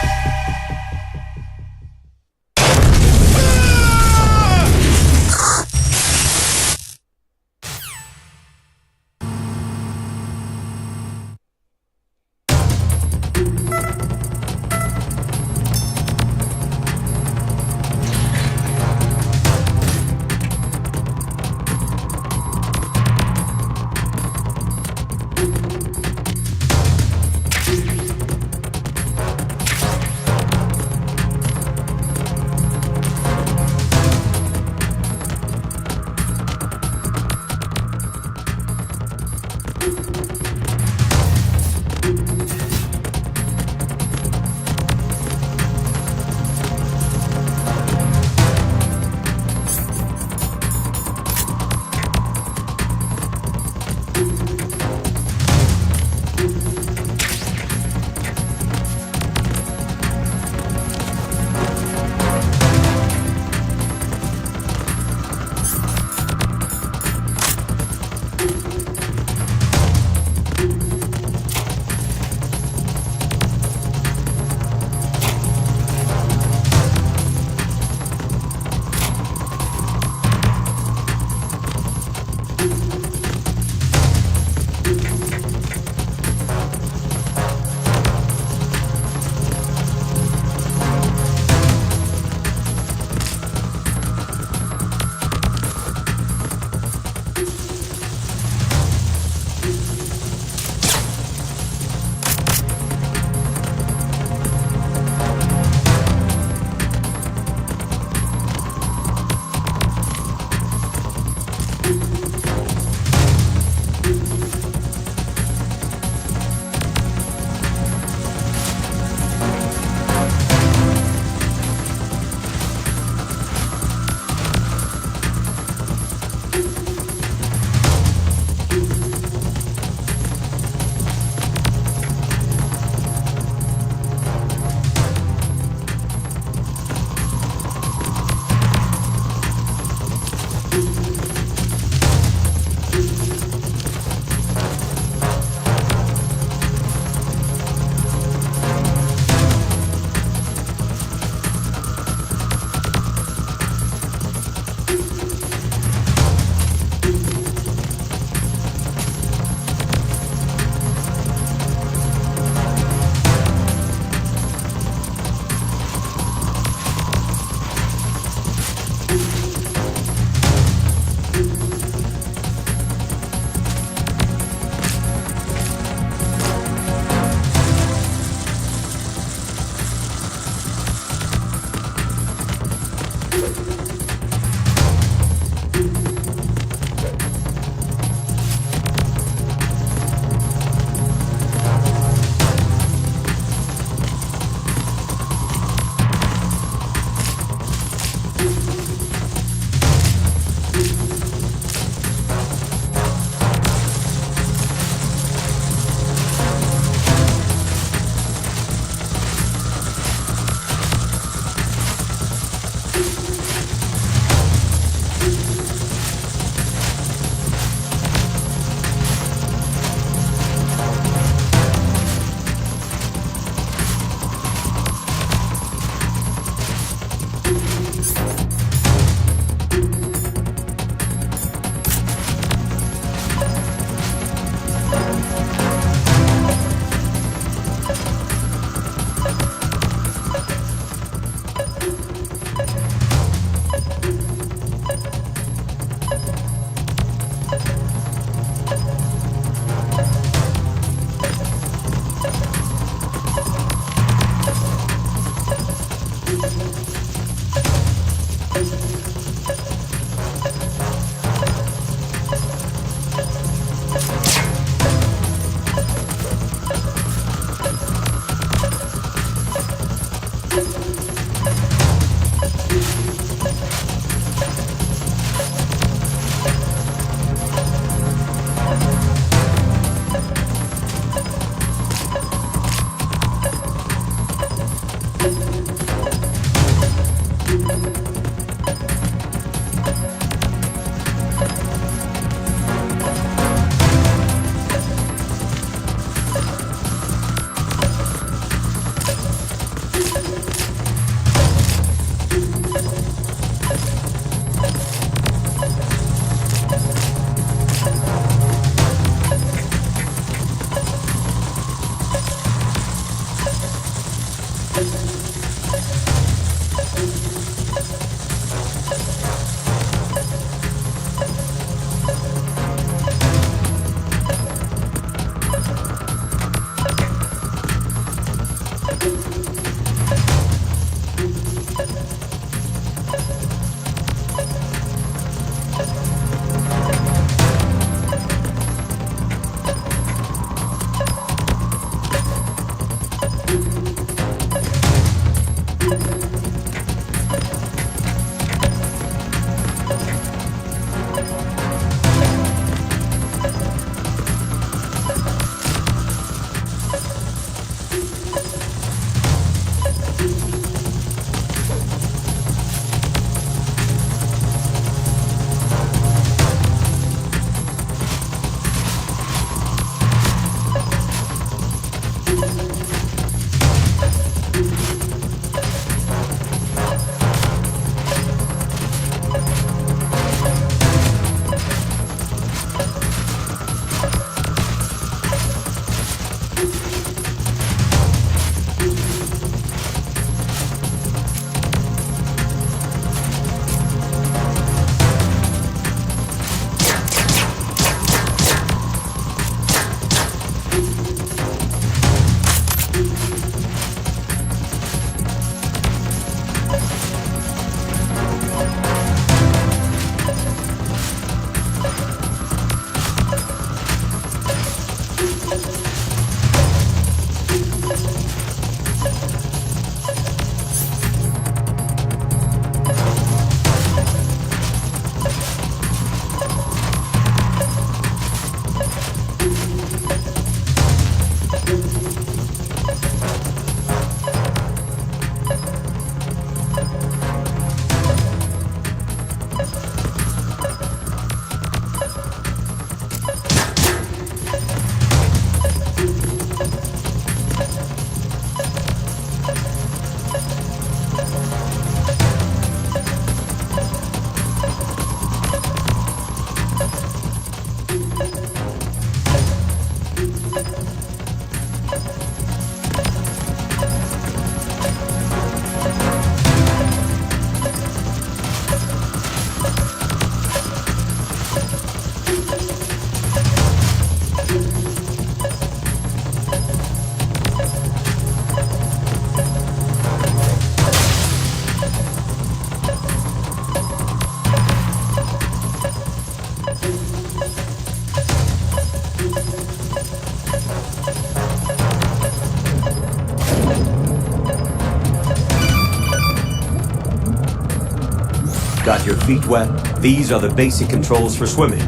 S3: Got your feet wet? These are the basic controls for swimming.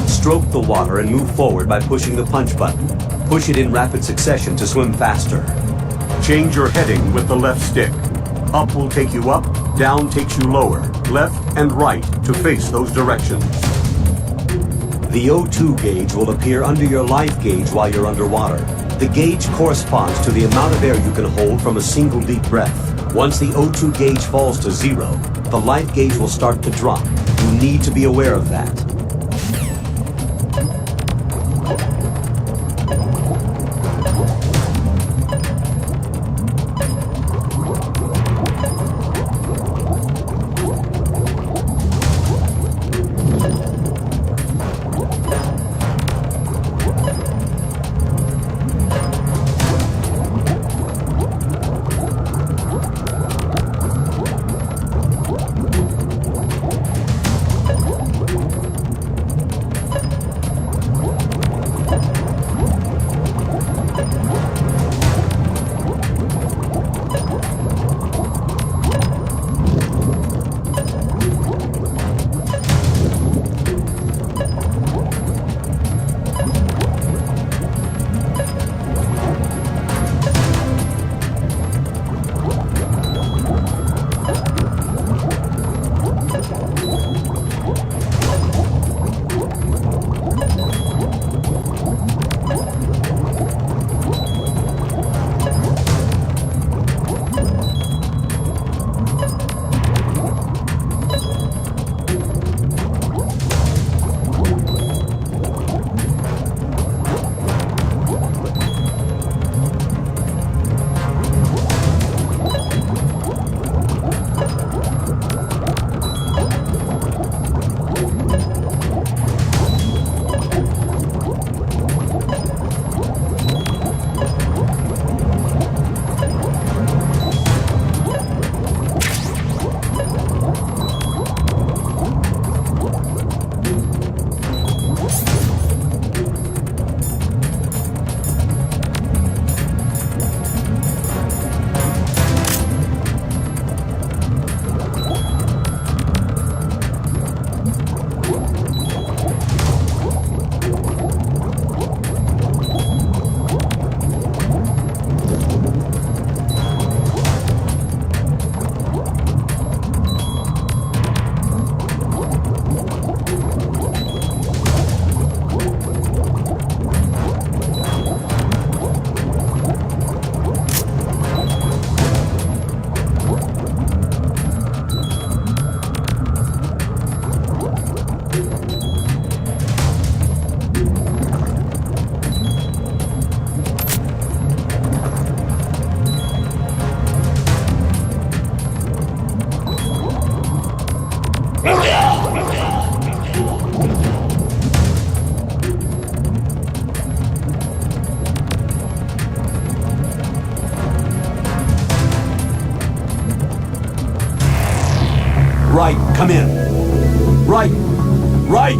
S3: Stroke the water and move forward by pushing the punch button. Push it in rapid succession to swim faster.
S13: Change your heading with the left stick. Up will take you up, down takes you lower, left and right to face those directions.
S3: The O2 gauge will appear under your life gauge while you're underwater. The gauge corresponds to the amount of air you can hold from a single deep breath. Once the O2 gauge falls to 0, the life gauge will start to drop. You need to be aware of that. Right, come in. Right, right!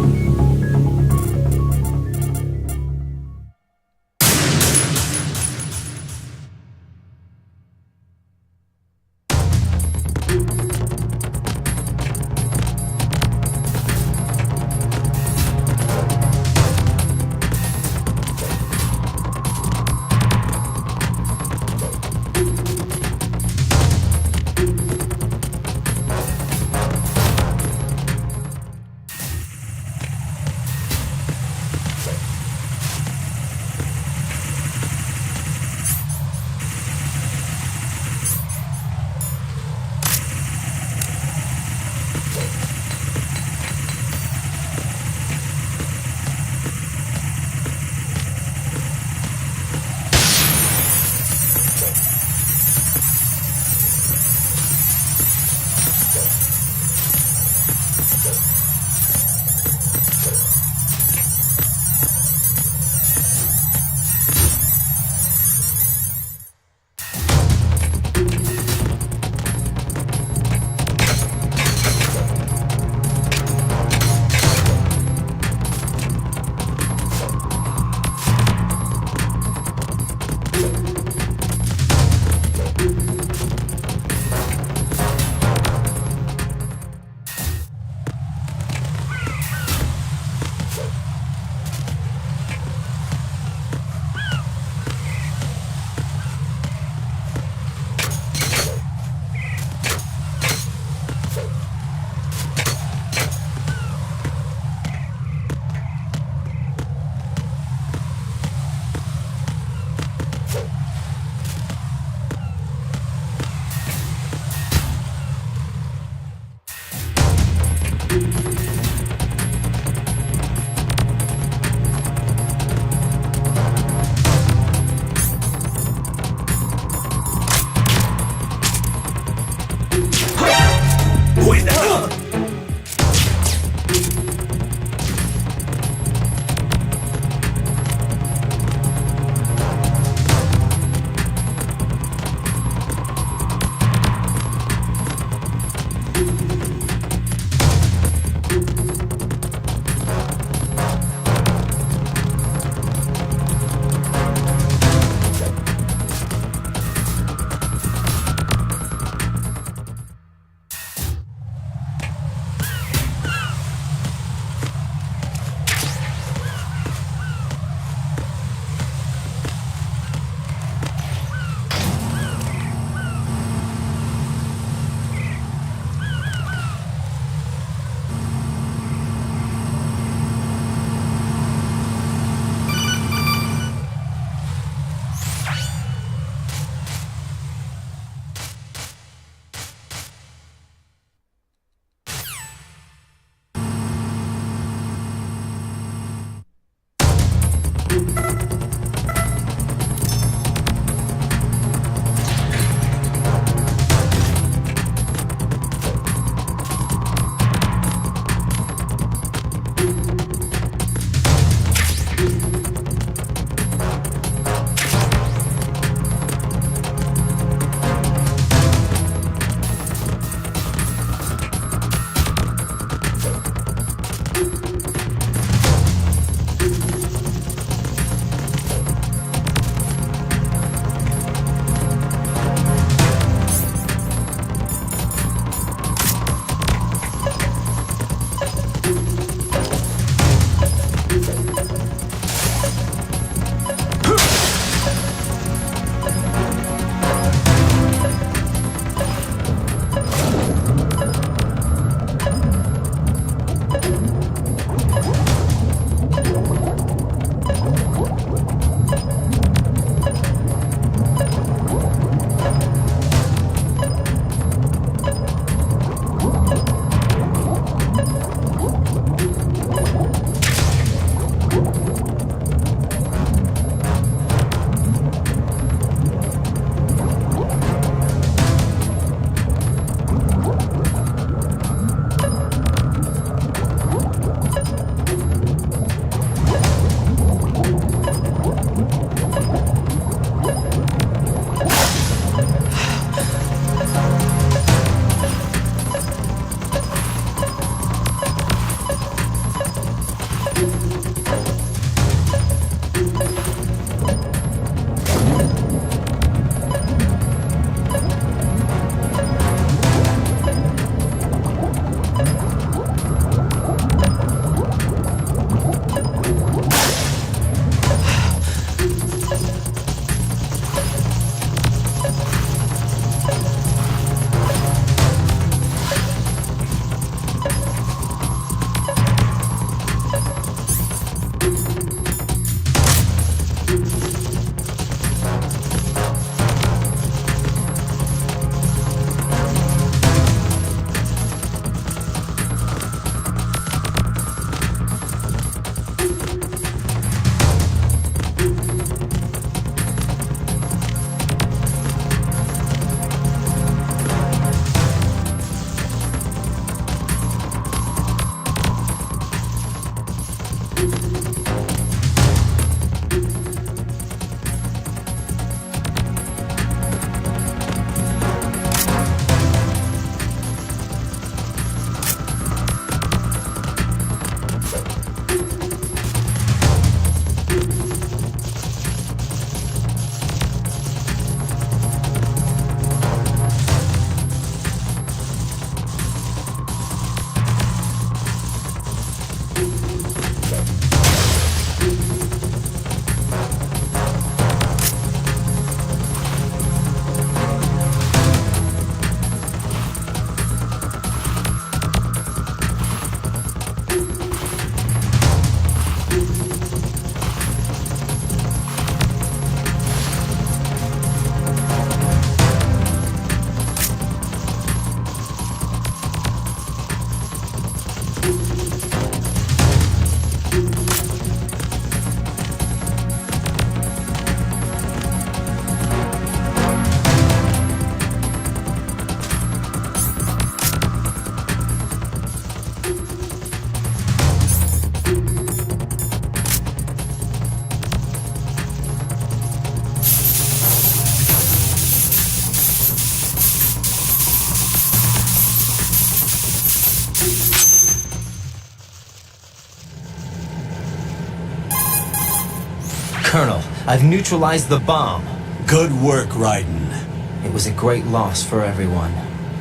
S4: Colonel, I've neutralized the bomb.
S3: Good work, Raiden.
S4: It was a great loss for everyone.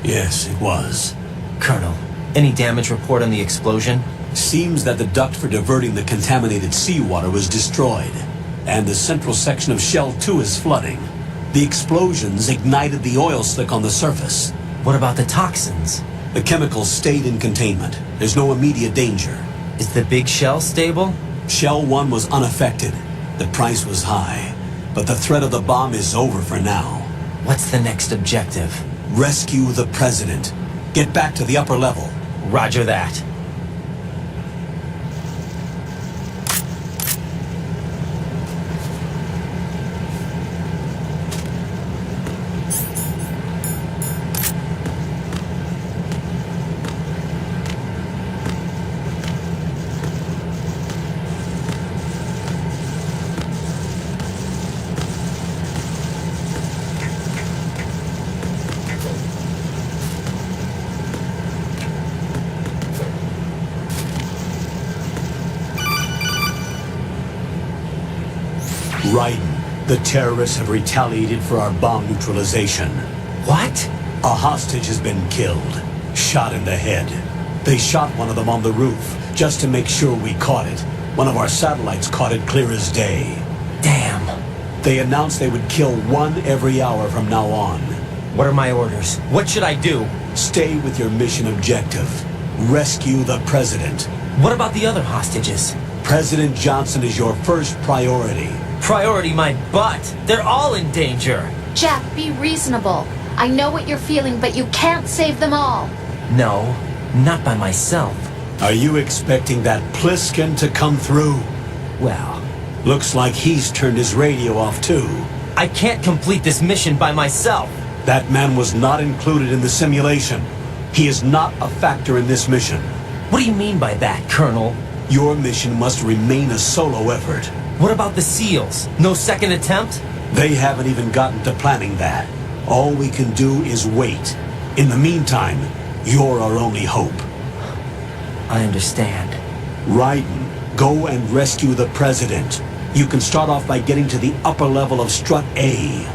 S3: Yes, it was.
S4: Colonel, any damage report on the explosion?
S3: Seems that the duct for diverting the contaminated seawater was destroyed, and the central section of Shell 2 is flooding. The explosions ignited the oil slick on the surface.
S4: What about the toxins?
S3: The chemicals stayed in containment. There's no immediate danger.
S4: Is the big shell stable?
S3: Shell 1 was unaffected. The price was high, but the threat of the bomb is over for now.
S4: What's the next objective?
S3: Rescue the President. Get back to the upper level.
S4: Roger that.
S3: Raiden, the terrorists have retaliated for our bomb neutralization.
S4: What?
S3: A hostage has been killed, shot in the head. They shot one of them on the roof, just to make sure we caught it. One of our satellites caught it clear as day.
S4: Damn.
S3: They announced they would kill one every hour from now on.
S4: What are my orders? What should I do?
S3: Stay with your mission objective. Rescue the President.
S4: What about the other hostages?
S3: President Johnson is your first priority.
S4: Priority my butt. They're all in danger.
S2: Jack, be reasonable. I know what you're feeling, but you can't save them all.
S4: No, not by myself.
S3: Are you expecting that Pliskin to come through?
S4: Well,
S3: looks like he's turned his radio off too.
S4: I can't complete this mission by myself.
S3: That man was not included in the simulation. He is not a factor in this mission.
S4: What do you mean by that, Colonel?
S3: Your mission must remain a solo effort.
S4: What about the SEALs? No second attempt?
S3: They haven't even gotten to planning that. All we can do is wait. In the meantime, you're our only hope.
S4: I understand.
S3: Raiden, go and rescue the President. You can start off by getting to the upper level of Strut A.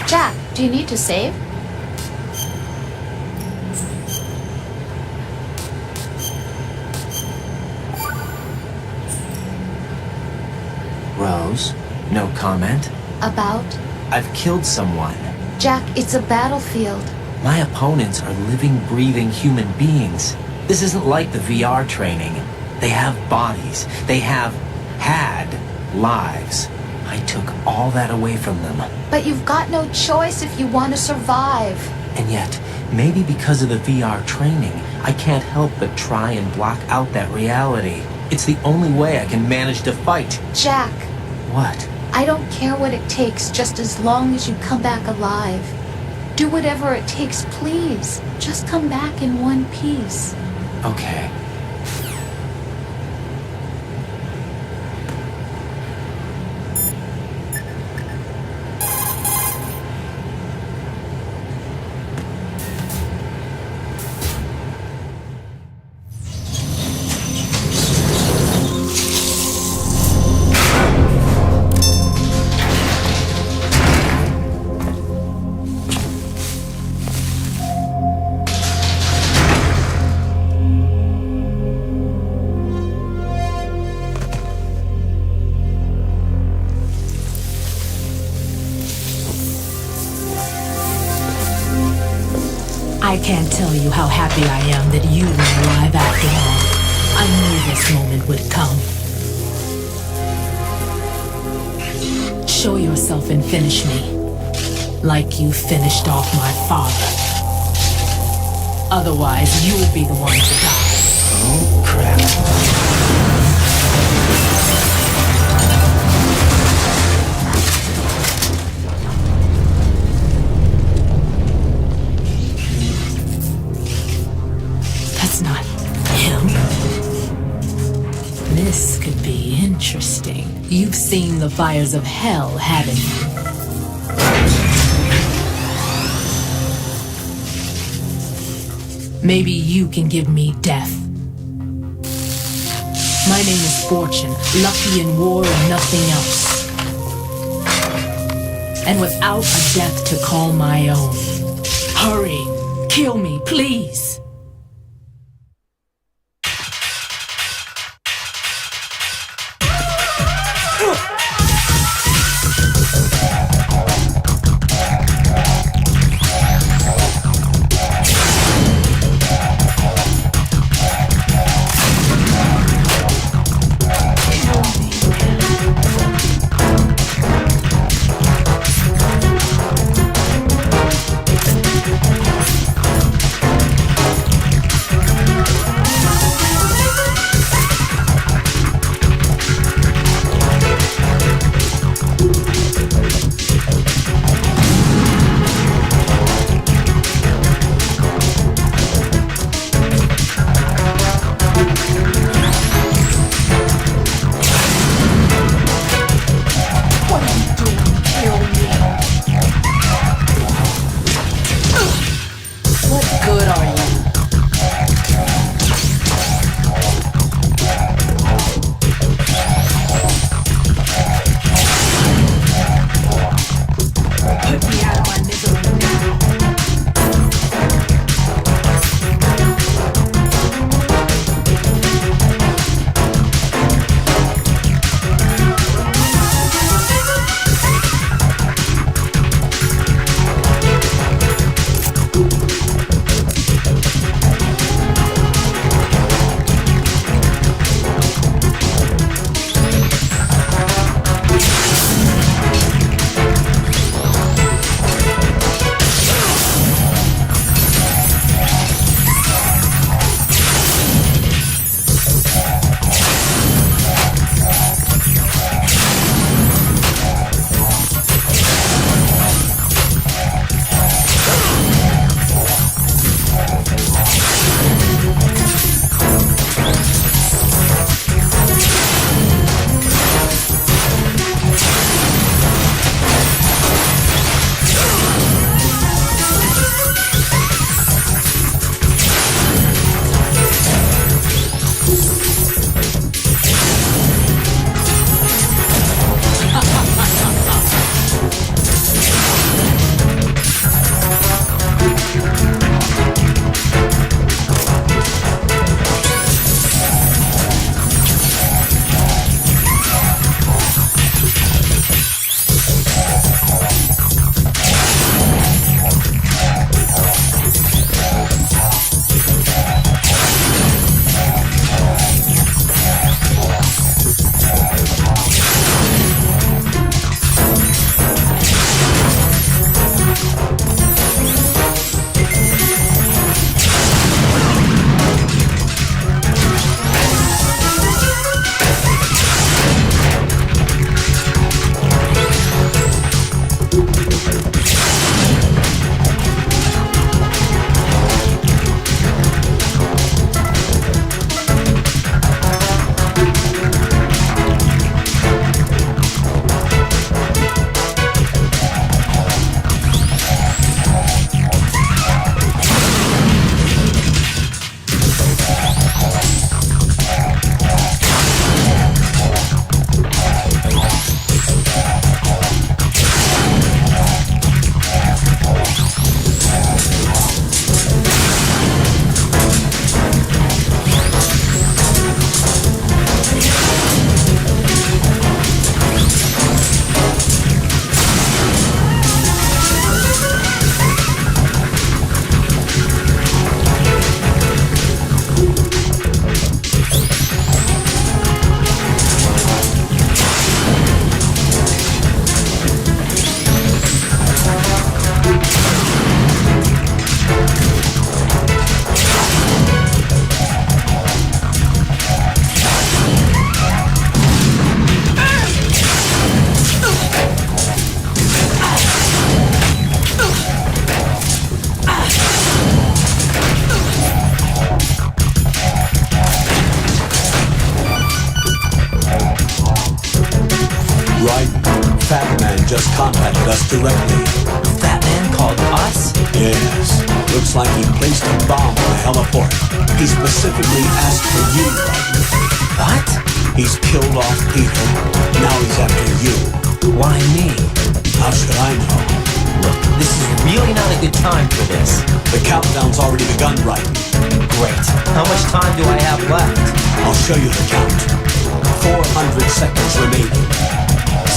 S2: Jack, do you need to save?
S4: Rose, no comment.
S2: About?
S4: I've killed someone.
S2: Jack, it's a battlefield.
S4: My opponents are living, breathing human beings. This isn't like the VR training. They have bodies. They have had lives. I took all that away from them.
S2: But you've got no choice if you want to survive.
S4: And yet, maybe because of the VR training, I can't help but try and block out that reality. It's the only way I can manage to fight.
S2: Jack.
S4: What?
S2: I don't care what it takes, just as long as you come back alive. Do whatever it takes, please. Just come back in one piece.
S4: Okay.
S6: I can't tell you how happy I am that you were alive after all. I knew this moment would come. Show yourself and finish me. Like you finished off my father. Otherwise, you'll be the one to die.
S4: Oh, crap.
S6: Not him. This could be interesting. You've seen the fires of hell, haven't you? Maybe you can give me death. My name is Fortune, lucky in war and nothing else. And without a death to call my own. Hurry, kill me, please.
S3: Right. Fat Man just contacted us directly.
S4: Fat Man called us?
S3: Yes. Looks like he placed a bomb on the heliport. He specifically asked for you, Roger.
S4: What?
S3: He's killed off Peter. Now he's after you.
S4: Why me?
S3: How should I know?
S4: Look, this is really not a good time for this.
S3: The countdown's already begun, right?
S4: Great. How much time do I have left?
S3: I'll show you the count. 400 seconds remaining.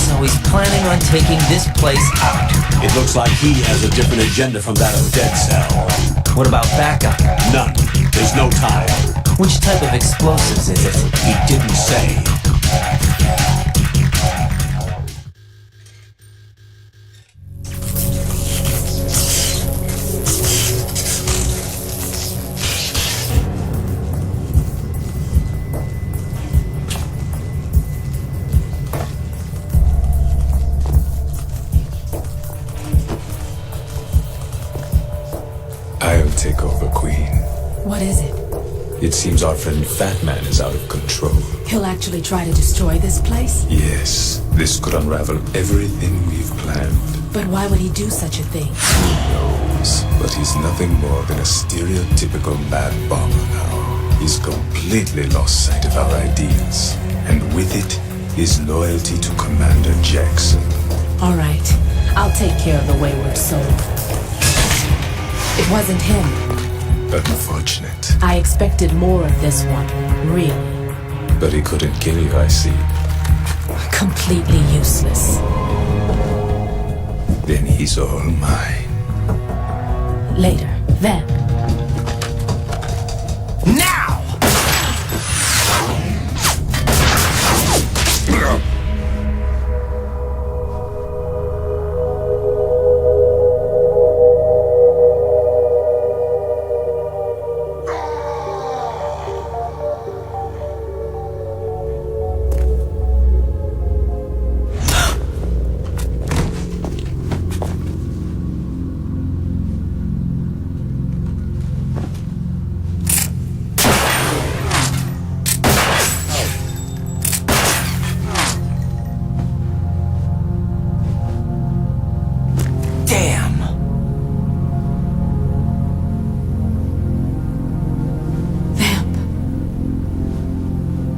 S4: So he's planning on taking this place out.
S3: It looks like he has a different agenda from that of Dead Cell.
S4: What about backup?
S3: None. There's no time.
S4: Which type of explosives is it?
S3: He didn't say.
S14: I'll take over, Queen.
S6: What is it?
S14: It seems our friend Fat Man is out of control.
S6: He'll actually try to destroy this place?
S14: Yes, this could unravel everything we've planned.
S6: But why would he do such a thing?
S14: Who knows? But he's nothing more than a stereotypical mad bomber now. He's completely lost sight of our ideas. And with it, his loyalty to Commander Jackson.
S6: All right. I'll take care of the wayward soul. It wasn't him.
S14: Unfortunate.
S6: I expected more of this one, really.
S14: But he couldn't kill you, I see.
S6: Completely useless.
S14: Then he's all mine.
S6: Later, then.
S4: Now!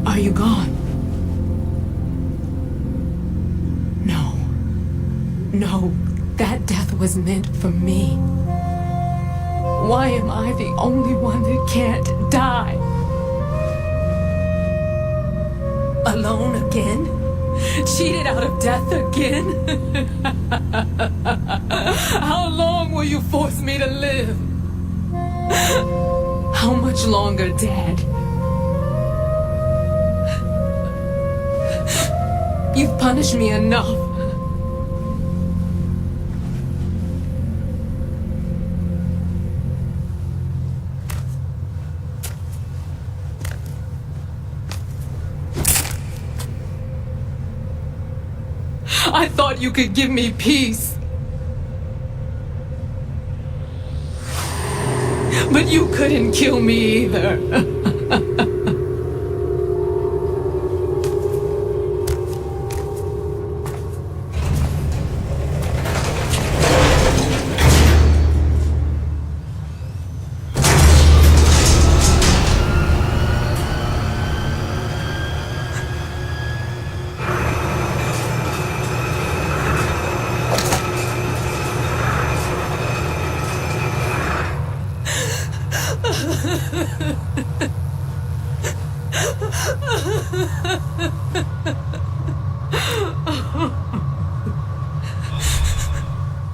S6: Are you gone? No. No, that death was meant for me. Why am I the only one that can't die? Alone again? Cheated out of death again? How long will you force me to live? How much longer, Dad? You've punished me enough. I thought you could give me peace. But you couldn't kill me either.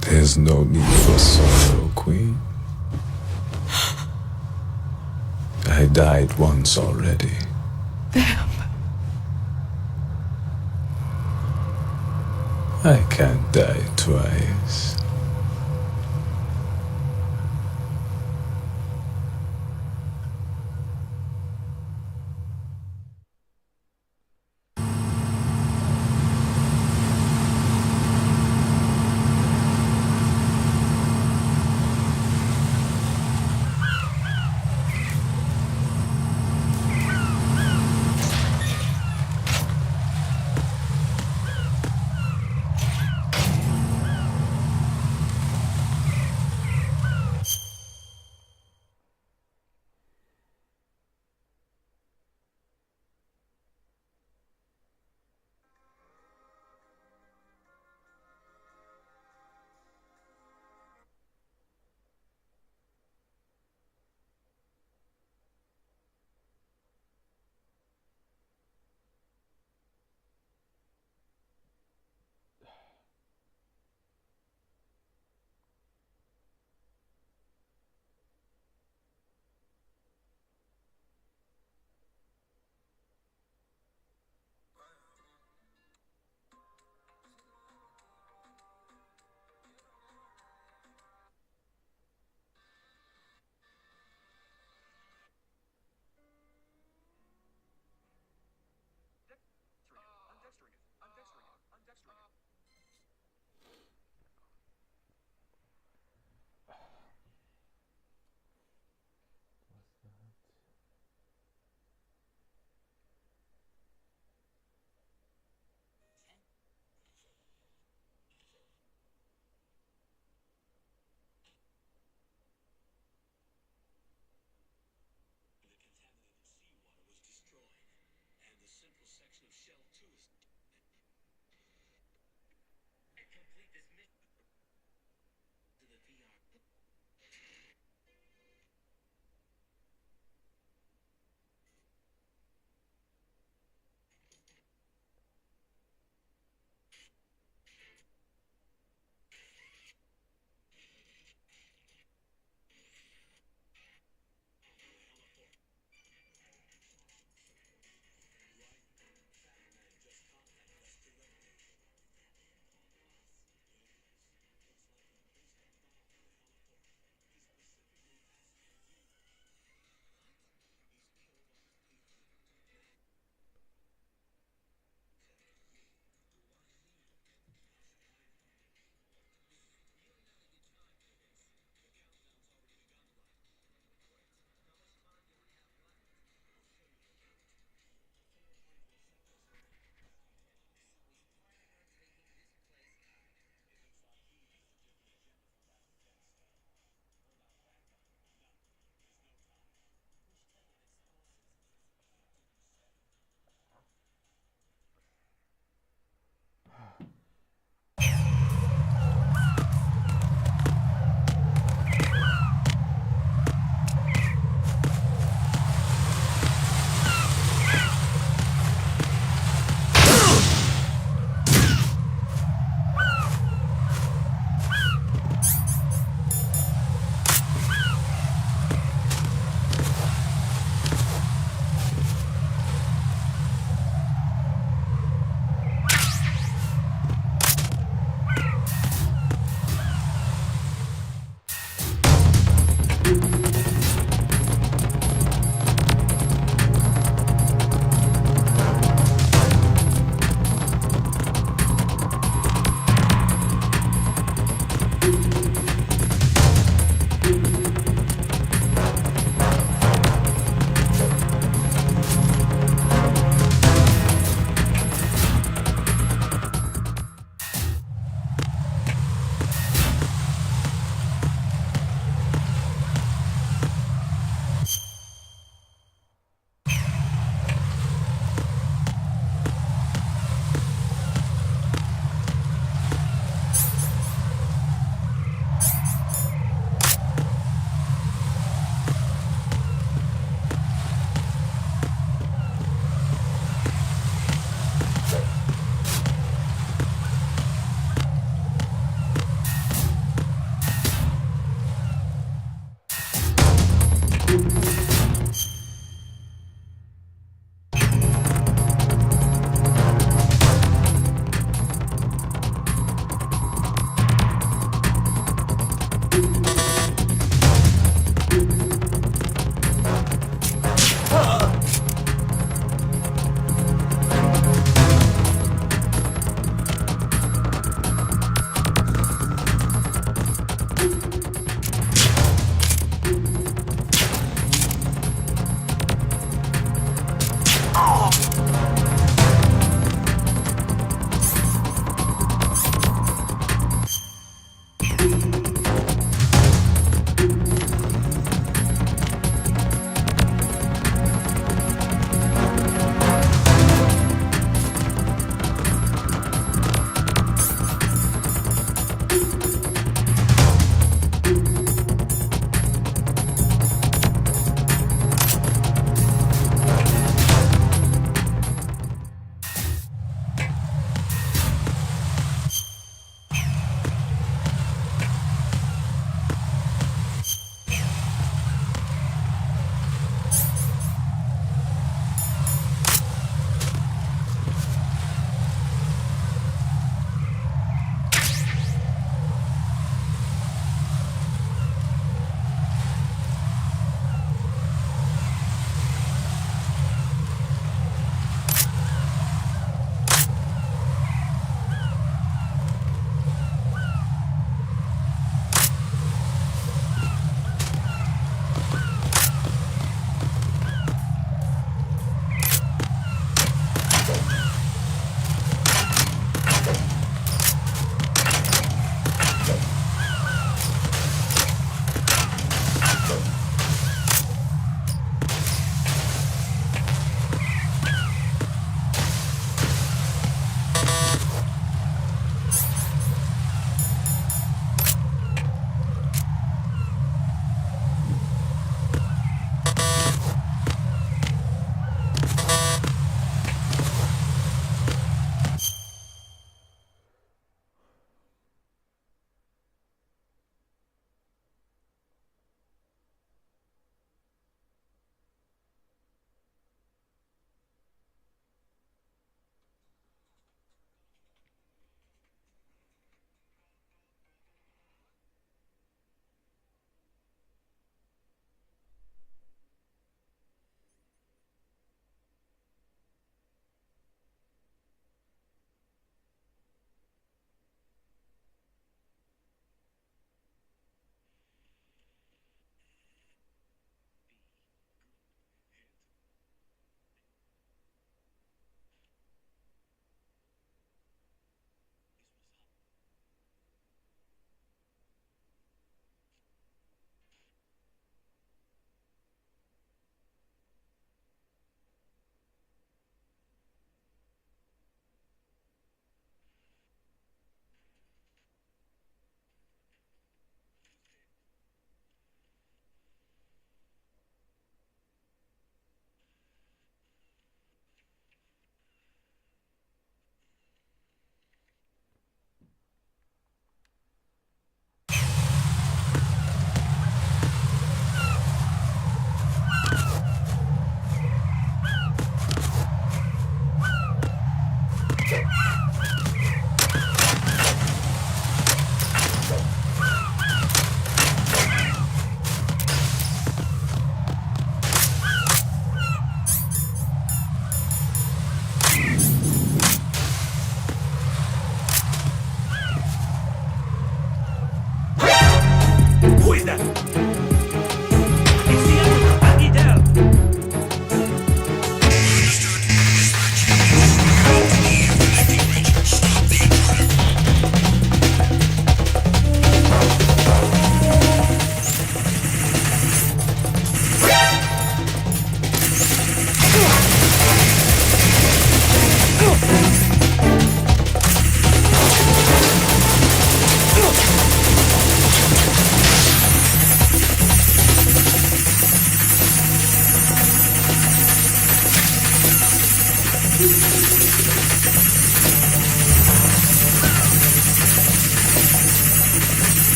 S14: There's no need for sorrow, Queen. I died once already. I can't die twice.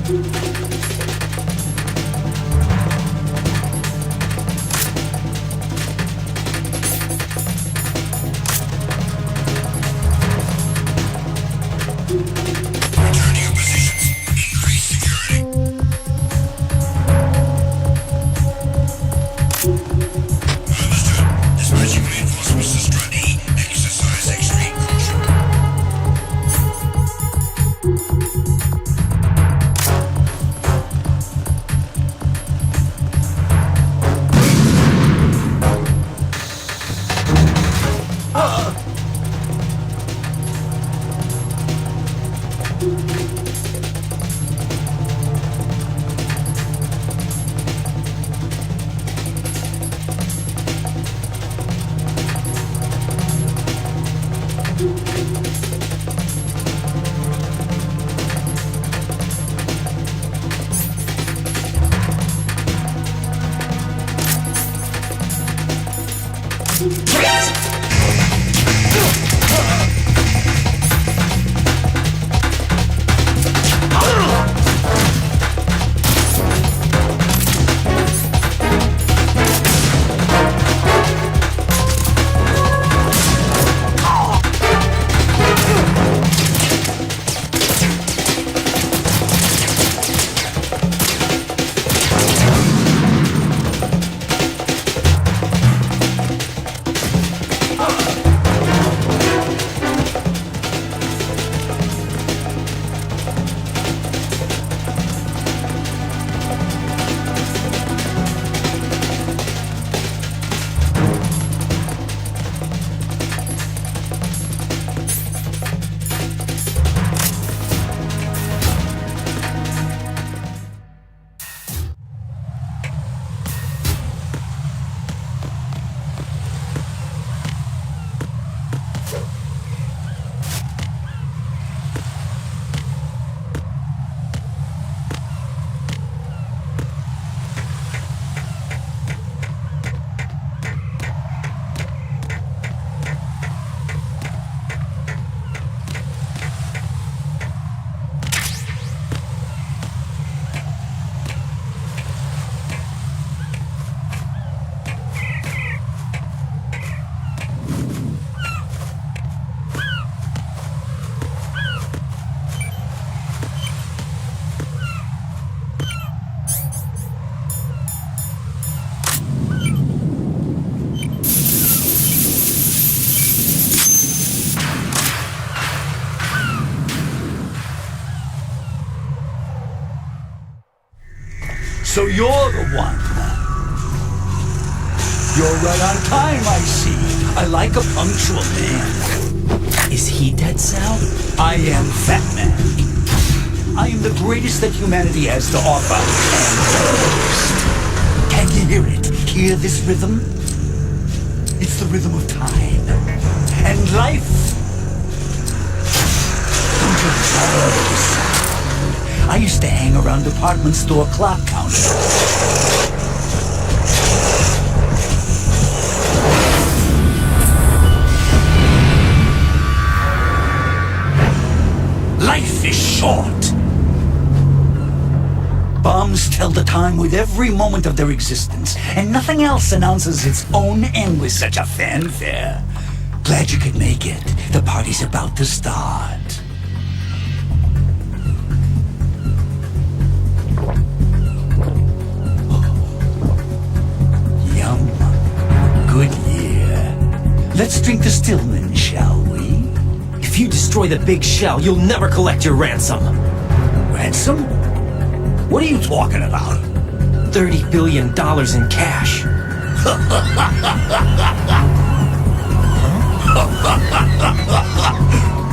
S12: Return to your positions. Increase security. Understood. Dispatching reinforcements to Strut E. Exercise extreme caution.
S11: So you're the one. You're right on time, I see. I like a punctual man.
S4: Is he dead, Sal?
S11: I am Fat Man. I am the greatest that humanity has to offer, and can you hear it? Hear this rhythm? It's the rhythm of time and life. Don't you love this sound? I used to hang around department store clock counters. Life is short. Bombs tell the time with every moment of their existence, and nothing else announces its own end with such a fanfare. Glad you could make it. The party's about to start. Yum. Good year. Let's drink to Stillman, shall we?
S4: If you destroy the big shell, you'll never collect your ransom.
S11: Ransom? What are you talking about?
S4: $30 billion in cash.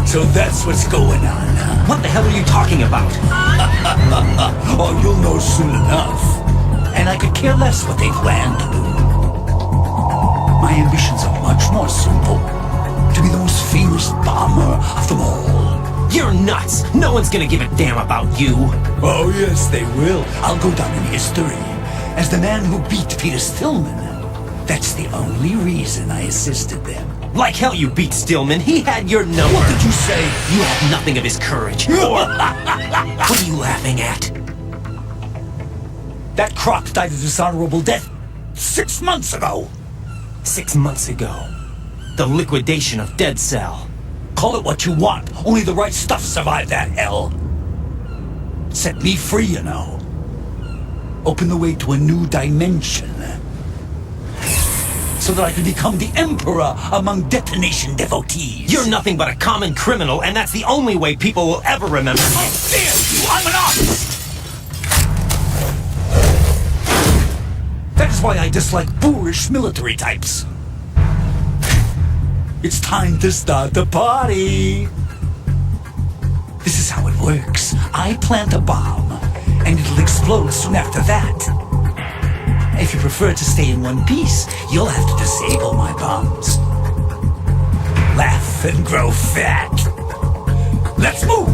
S11: So that's what's going on, huh?
S4: What the hell are you talking about?
S11: Oh, you'll know soon enough. And I could care less what they plan to do. My ambitions are much more simple. To be the most famous bomber of them all.
S4: You're nuts! No one's gonna give a damn about you!
S11: Oh, yes, they will. I'll go down in history as the man who beat Peter Stillman. That's the only reason I assisted them.
S4: Like hell you beat Stillman. He had your number.
S11: What did you say?
S4: You have nothing of his courage. What are you laughing at?
S11: That croc died a dishonorable death 6 months ago.
S4: 6 months ago. The liquidation of Dead Cell.
S11: Call it what you want. Only the right stuff survived that hell. Set me free, you know. Open the way to a new dimension. So that I can become the emperor among detonation devotees.
S4: You're nothing but a common criminal, and that's the only way people will ever remember.
S11: How dare you! I'm an artist! That is why I dislike boorish military types. It's time to start the party. This is how it works. I plant a bomb, and it'll explode soon after that. If you prefer to stay in one piece, you'll have to disable my bombs. Laugh and grow fat. Let's move!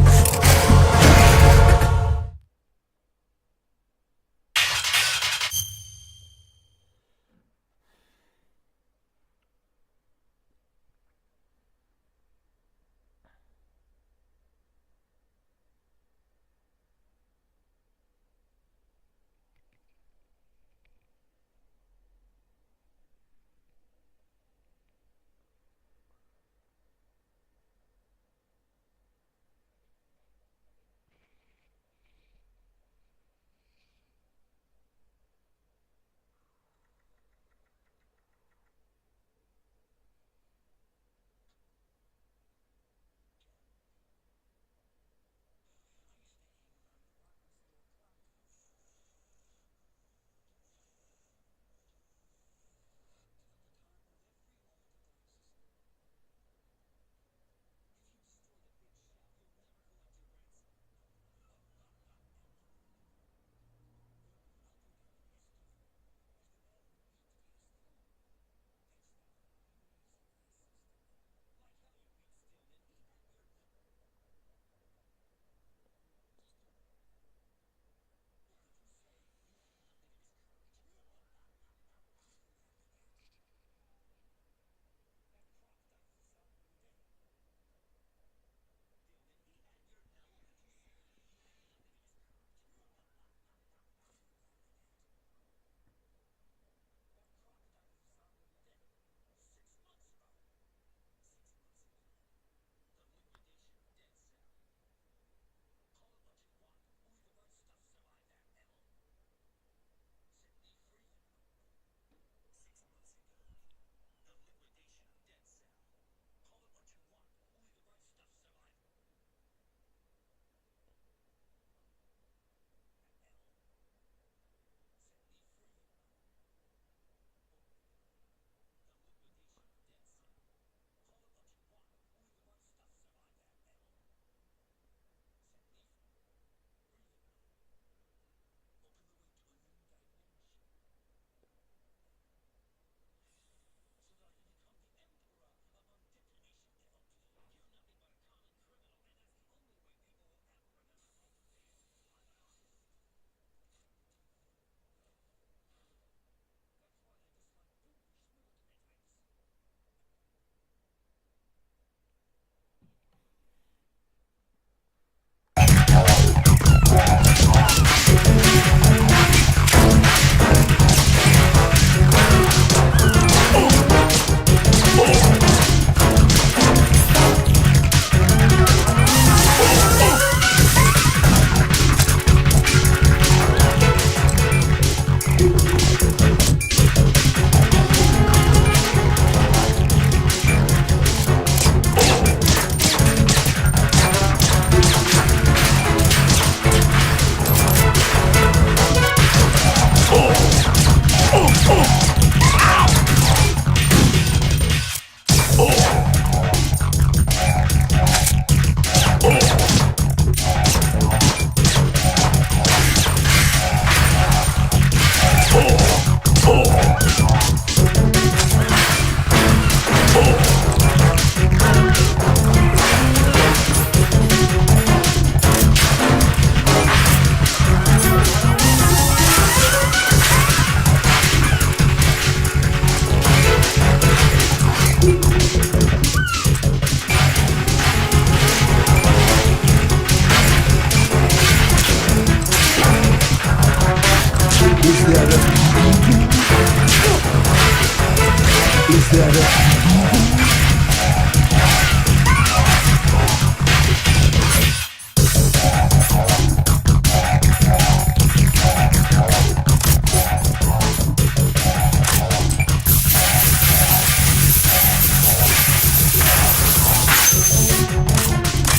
S11: Are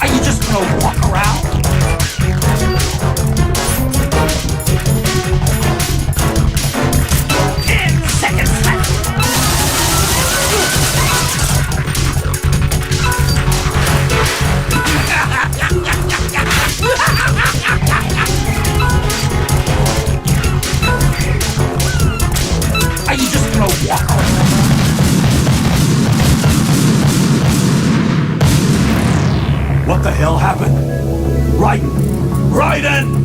S11: you just gonna walk around? 10 seconds left. Are you just gonna walk around?
S13: What the hell happened? Raiden!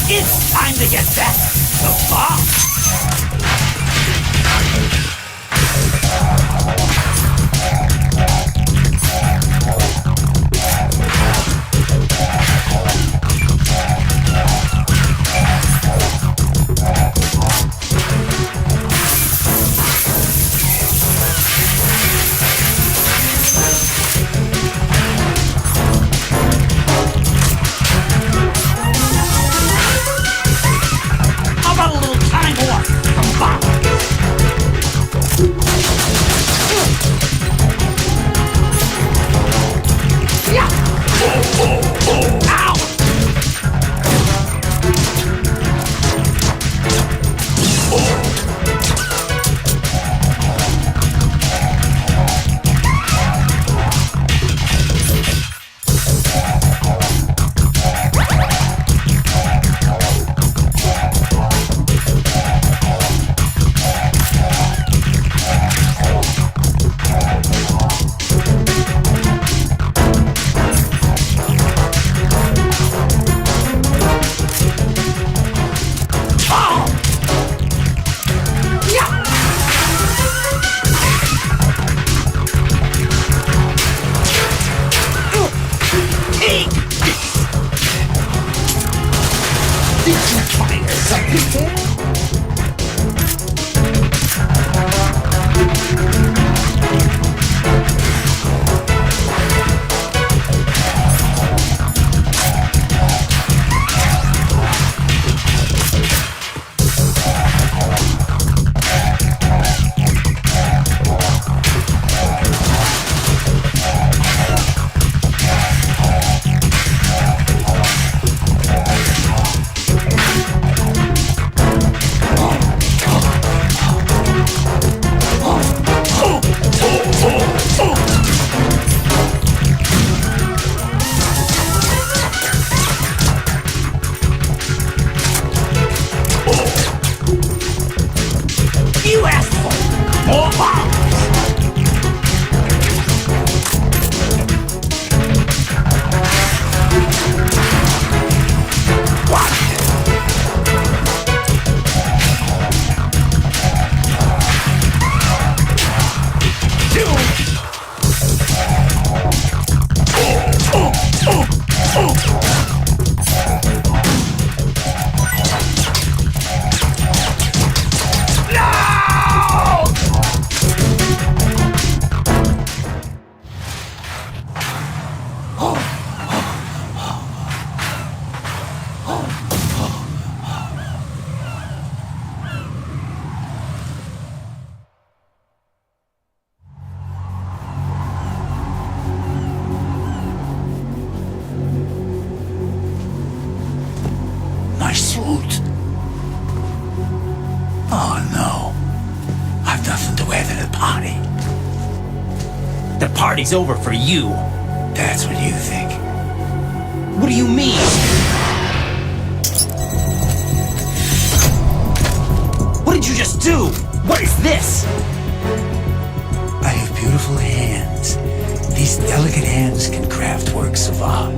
S11: It's time to get back to boss. How about a little time off from Bob? Yeah. Ow! suit. Oh no. I've nothing to wear to the party.
S4: The party's over for you.
S11: That's what you think.
S4: What do you mean? What did you just do? What is this?
S11: I have beautiful hands. These delicate hands can craft works of art.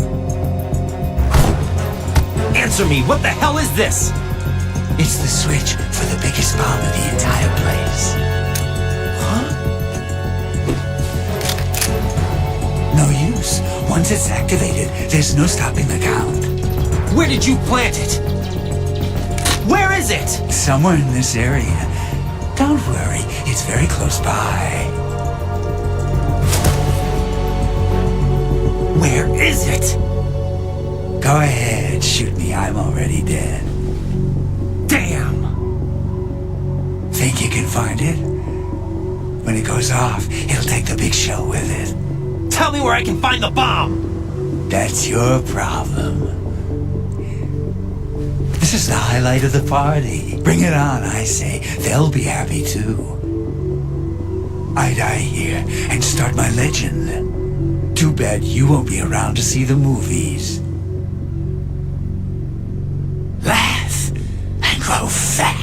S4: Answer me, what the hell is this?
S11: It's the switch for the biggest bomb in the entire place.
S4: Huh?
S11: No use. Once it's activated, there's no stopping the count.
S4: Where did you plant it? Where is it?
S11: Somewhere in this area. Don't worry, it's very close by.
S4: Where is it?
S11: Go ahead, shoot me. I'm already dead.
S4: Damn!
S11: Think you can find it? When it goes off, it'll take the big show with it.
S4: Tell me where I can find the bomb!
S11: That's your problem. This is the highlight of the party. Bring it on, I say. They'll be happy too. I die here and start my legend. Too bad you won't be around to see the movies. Laugh and grow fat.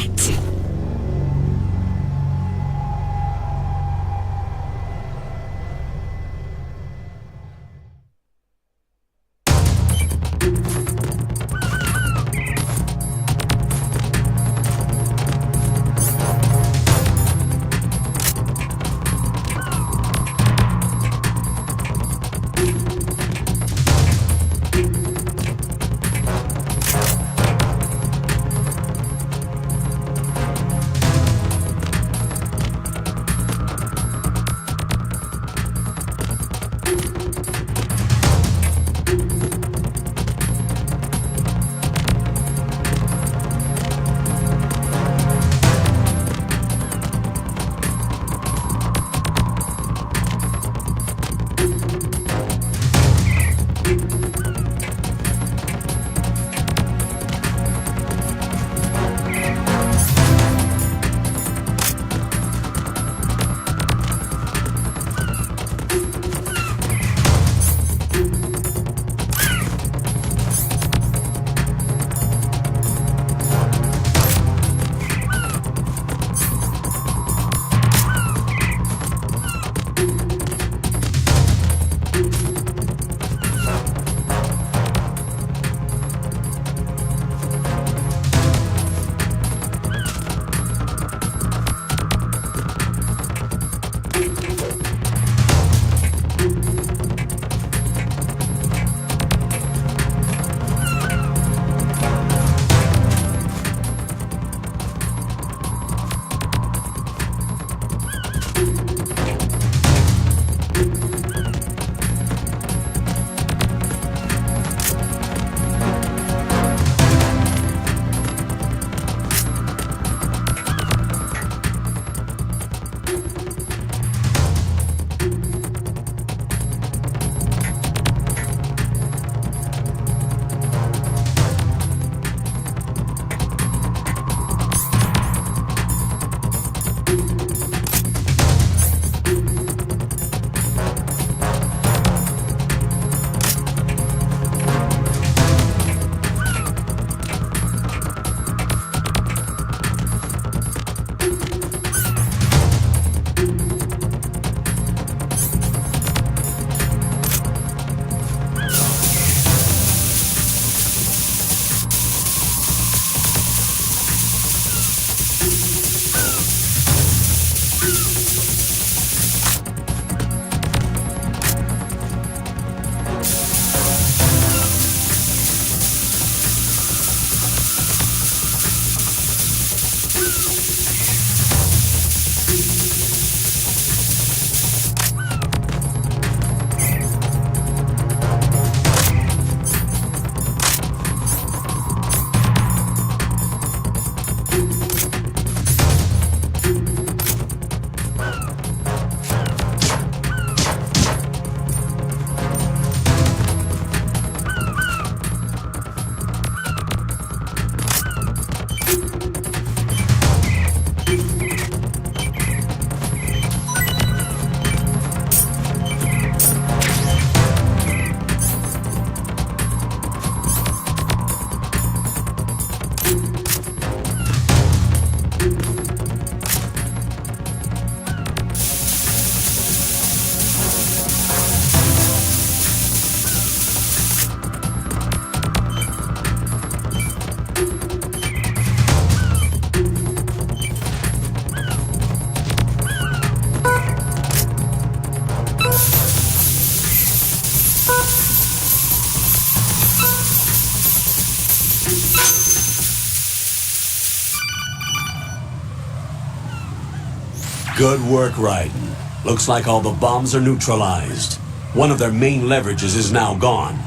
S3: Good work, Raiden. Looks like all the bombs are neutralized. One of their main leverages is now gone.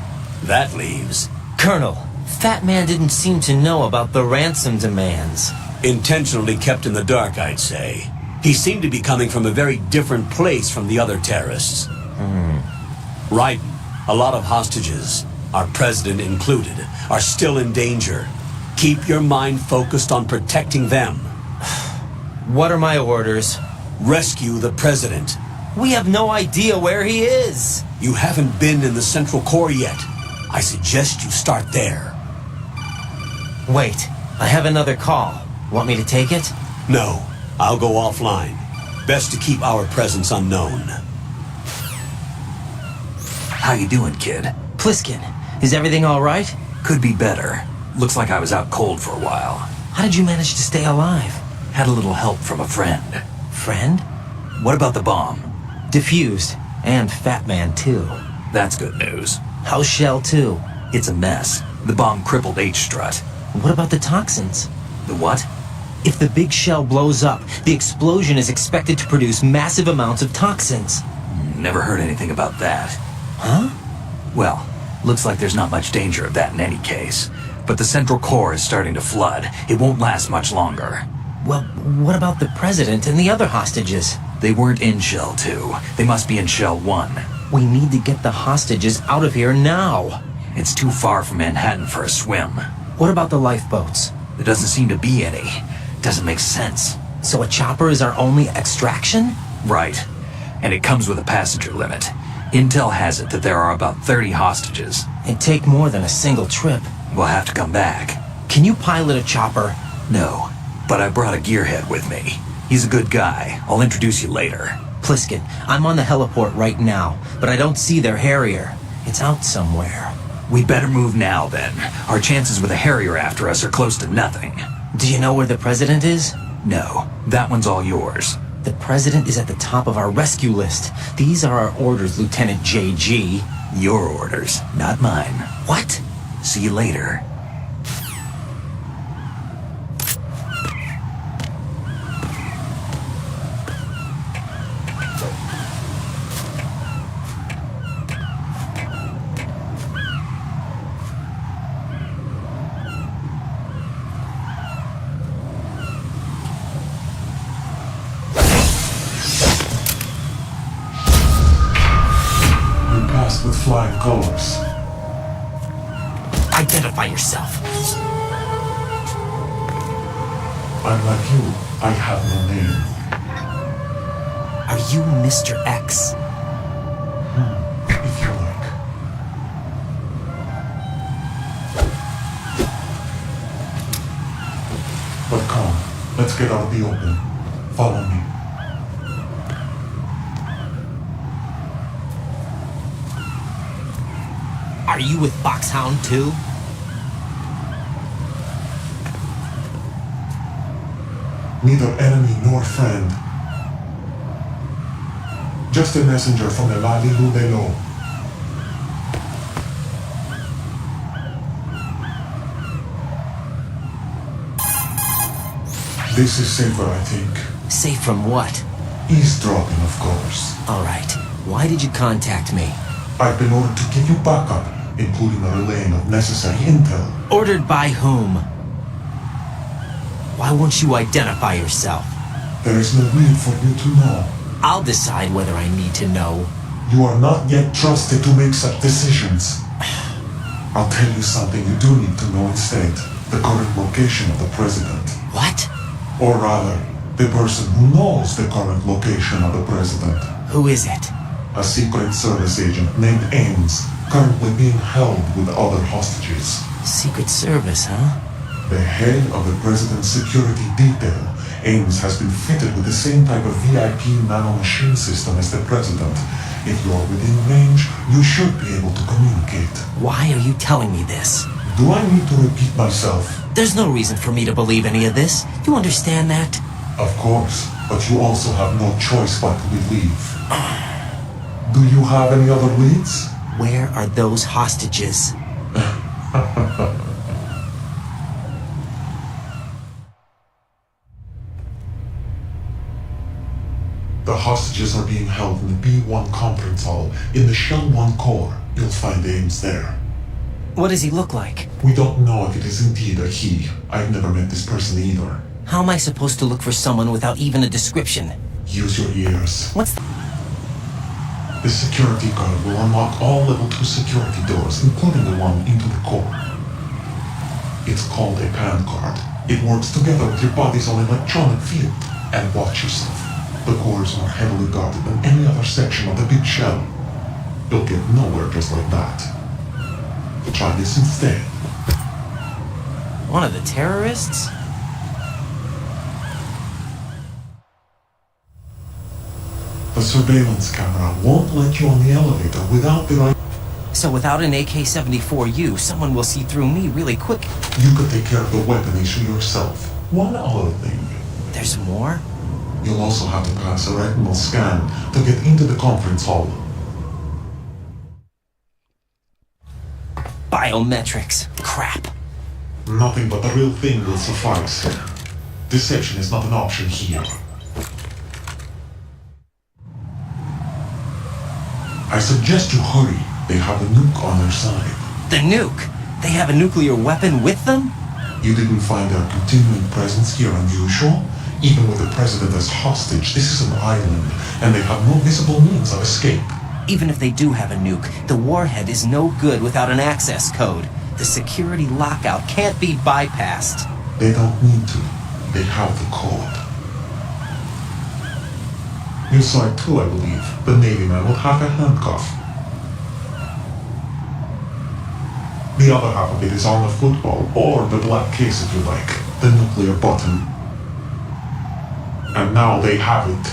S3: That leaves...
S4: Colonel, Fat Man didn't seem to know about the ransom demands.
S3: Intentionally kept in the dark, I'd say. He seemed to be coming from a very different place from the other terrorists. Raiden, a lot of hostages, our president included, are still in danger. Keep your mind focused on protecting them.
S4: What are my orders?
S3: Rescue the president.
S4: We have no idea where he is.
S3: You haven't been in the Central Core yet. I suggest you start there.
S4: Wait, I have another call. Want me to take it?
S3: No, I'll go offline. Best to keep our presence unknown.
S7: How you doing, kid?
S4: Pliskin, is everything all right?
S7: Could be better. Looks like I was out cold for a while.
S4: How did you manage to stay alive?
S7: Had a little help from a friend.
S4: Friend?
S7: What about the bomb?
S4: Diffused. And Fat Man, too.
S7: That's good news.
S4: How's Shell 2?
S7: It's a mess. The bomb crippled H-Strut.
S4: What about the toxins?
S7: The what?
S4: If the big shell blows up, the explosion is expected to produce massive amounts of toxins.
S7: Never heard anything about that.
S4: Huh?
S7: Well, looks like there's not much danger of that in any case. But the Central Core is starting to flood. It won't last much longer.
S4: Well, what about the President and the other hostages?
S7: They weren't in Shell 2. They must be in Shell 1.
S4: We need to get the hostages out of here now.
S7: It's too far from Manhattan for a swim.
S4: What about the lifeboats?
S7: There doesn't seem to be any. Doesn't make sense.
S4: So a chopper is our only extraction?
S7: Right. And it comes with a passenger limit. Intel has it that there are about 30 hostages.
S4: It'd take more than a single trip.
S7: We'll have to come back.
S4: Can you pilot a chopper?
S7: No, but I brought a gearhead with me. He's a good guy. I'll introduce you later.
S4: Pliskin, I'm on the heliport right now, but I don't see their Harrier. It's out somewhere.
S7: We'd better move now, then. Our chances with a Harrier after us are close to nothing.
S4: Do you know where the President is?
S7: No, that one's all yours.
S4: The President is at the top of our rescue list. These are our orders, Lieutenant JG.
S7: Your orders, not mine.
S4: What?
S7: See you later.
S8: With flying colors.
S4: Identify yourself.
S8: I'm like you. I have no name.
S4: Are you Mr. X?
S8: If you like. But come, let's get out of the open. Follow me.
S4: Are you with Foxhound too?
S8: Neither enemy nor friend. Just a messenger from Elali Lubelo. This is safer, I think.
S4: Safe from what?
S8: Eavesdropping, of course.
S4: All right. Why did you contact me?
S8: I've been ordered to give you backup, including a relaying of necessary intel.
S4: Ordered by whom? Why won't you identify yourself?
S8: There is no need for you to know.
S4: I'll decide whether I need to know.
S8: You are not yet trusted to make such decisions. I'll tell you something you do need to know instead. The current location of the president.
S4: What?
S8: Or rather, the person who knows the current location of the president.
S4: Who is it?
S8: A Secret Service agent named Ames, currently being held with other hostages.
S4: Secret Service, huh?
S8: The head of the president's security detail, Ames has been fitted with the same type of VIP nanomachine system as the president. If you're within range, you should be able to communicate.
S4: Why are you telling me this?
S8: Do I need to repeat myself?
S4: There's no reason for me to believe any of this. You understand that?
S8: Of course, but you also have no choice but to believe. Do you have any other leads?
S4: Where are those hostages?
S8: The hostages are being held in the B1 conference hall in the Shell 1 core. You'll find Ames there.
S4: What does he look like?
S8: We don't know if it is indeed a he. I've never met this person either.
S4: How am I supposed to look for someone without even a description?
S8: Use your ears.
S4: What's
S8: The security guard will unlock all level 2 security doors, including the one into the core. It's called a PAN card. It works together with your body's own electronic field. And watch yourself. The core is more heavily guarded than any other section of the big shell. You'll get nowhere just like that. Try this instead.
S4: One of the terrorists?
S8: The surveillance camera won't let you on the elevator without the right...
S4: So without an AK-74U, someone will see through me really quick.
S8: You could take care of the weapon issue yourself. One other thing.
S4: There's more?
S8: You'll also have to pass a retinal scan to get into the conference hall.
S4: Biometrics. Crap.
S8: Nothing but the real thing will suffice. Deception is not an option here. I suggest you hurry. They have a nuke on their side.
S4: The nuke? They have a nuclear weapon with them?
S8: You didn't find their continuing presence here unusual? Even with the president as hostage, this is an island, and they have no visible means of escape.
S4: Even if they do have a nuke, the warhead is no good without an access code. The security lockout can't be bypassed.
S8: They don't need to. They have the code. You saw it too, I believe. The Navy man with half a handcuff. The other half of it is on the football, or the black case if you like. The nuclear button. And now they have it.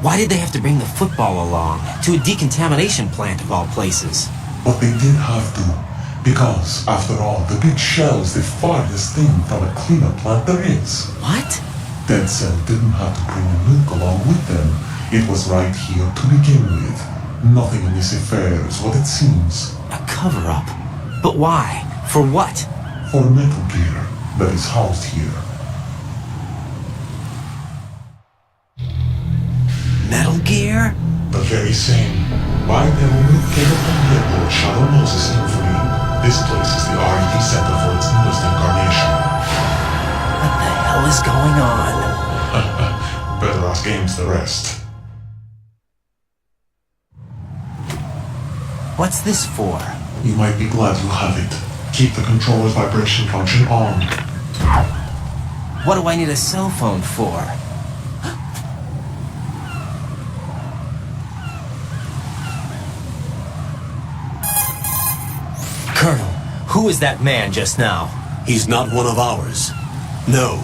S4: Why did they have to bring the football along? To a decontamination plant of all places.
S8: But they did have to. Because, after all, the big shell is the farthest thing from a cleanup plant there is.
S4: What?
S8: Dead Cell didn't have to bring a nuke along with them. It was right here to begin with. Nothing in this affair is what it seems.
S4: A cover-up? But why? For what?
S8: For Metal Gear that is housed here.
S4: Metal Gear?
S8: The very same. Bi-metal nuke came from the airport Shadow Moses infamy. This place is the R&D center for its newest incarnation.
S4: What the hell is going on?
S8: Better ask Ames the rest.
S4: What's this for?
S8: You might be glad you have it. Keep the controller's vibration function on.
S4: What do I need a cell phone for? Colonel, who is that man just now?
S3: He's not one of ours. No,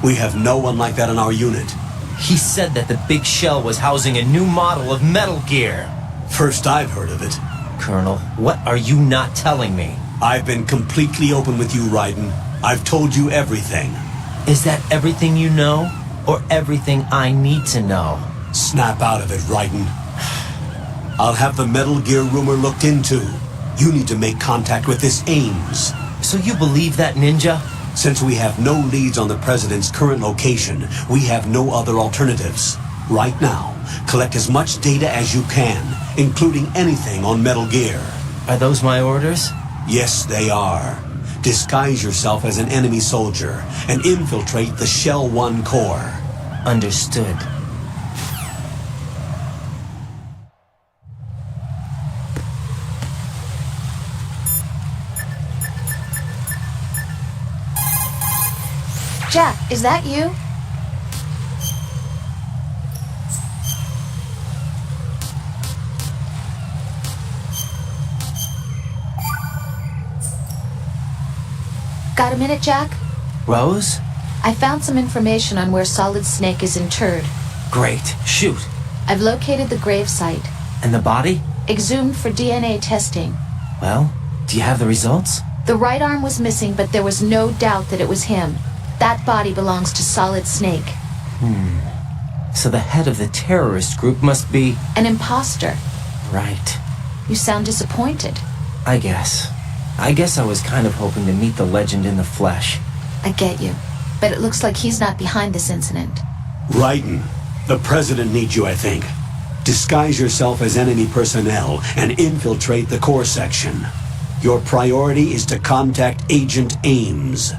S3: we have no one like that in our unit.
S4: He said that the big shell was housing a new model of Metal Gear.
S3: First I've heard of it.
S4: Colonel, what are you not telling me?
S3: I've been completely open with you, Raiden. I've told you everything.
S4: Is that everything you know? Or everything I need to know?
S3: Snap out of it, Raiden. I'll have the Metal Gear rumor looked into. You need to make contact with this Ames.
S4: So you believe that, Ninja?
S3: Since we have no leads on the President's current location, we have no other alternatives. Right now, collect as much data as you can, including anything on Metal Gear.
S4: Are those my orders?
S3: Yes, they are. Disguise yourself as an enemy soldier and infiltrate the Shell 1 core.
S4: Understood.
S2: Jack, is that you? Got a minute, Jack?
S4: Rose?
S2: I found some information on where Solid Snake is interred.
S4: Great. Shoot.
S2: I've located the gravesite.
S4: And the body?
S2: Exhumed for DNA testing.
S4: Well, do you have the results?
S2: The right arm was missing, but there was no doubt that it was him. That body belongs to Solid Snake.
S4: So the head of the terrorist group must be...
S2: An imposter.
S4: Right.
S2: You sound disappointed.
S4: I guess I was kind of hoping to meet the legend in the flesh.
S2: I get you. but it looks like he's not behind this incident.
S3: Raiden, the President needs you, I think. Disguise yourself as enemy personnel and infiltrate the core section. Your priority is to contact Agent Ames.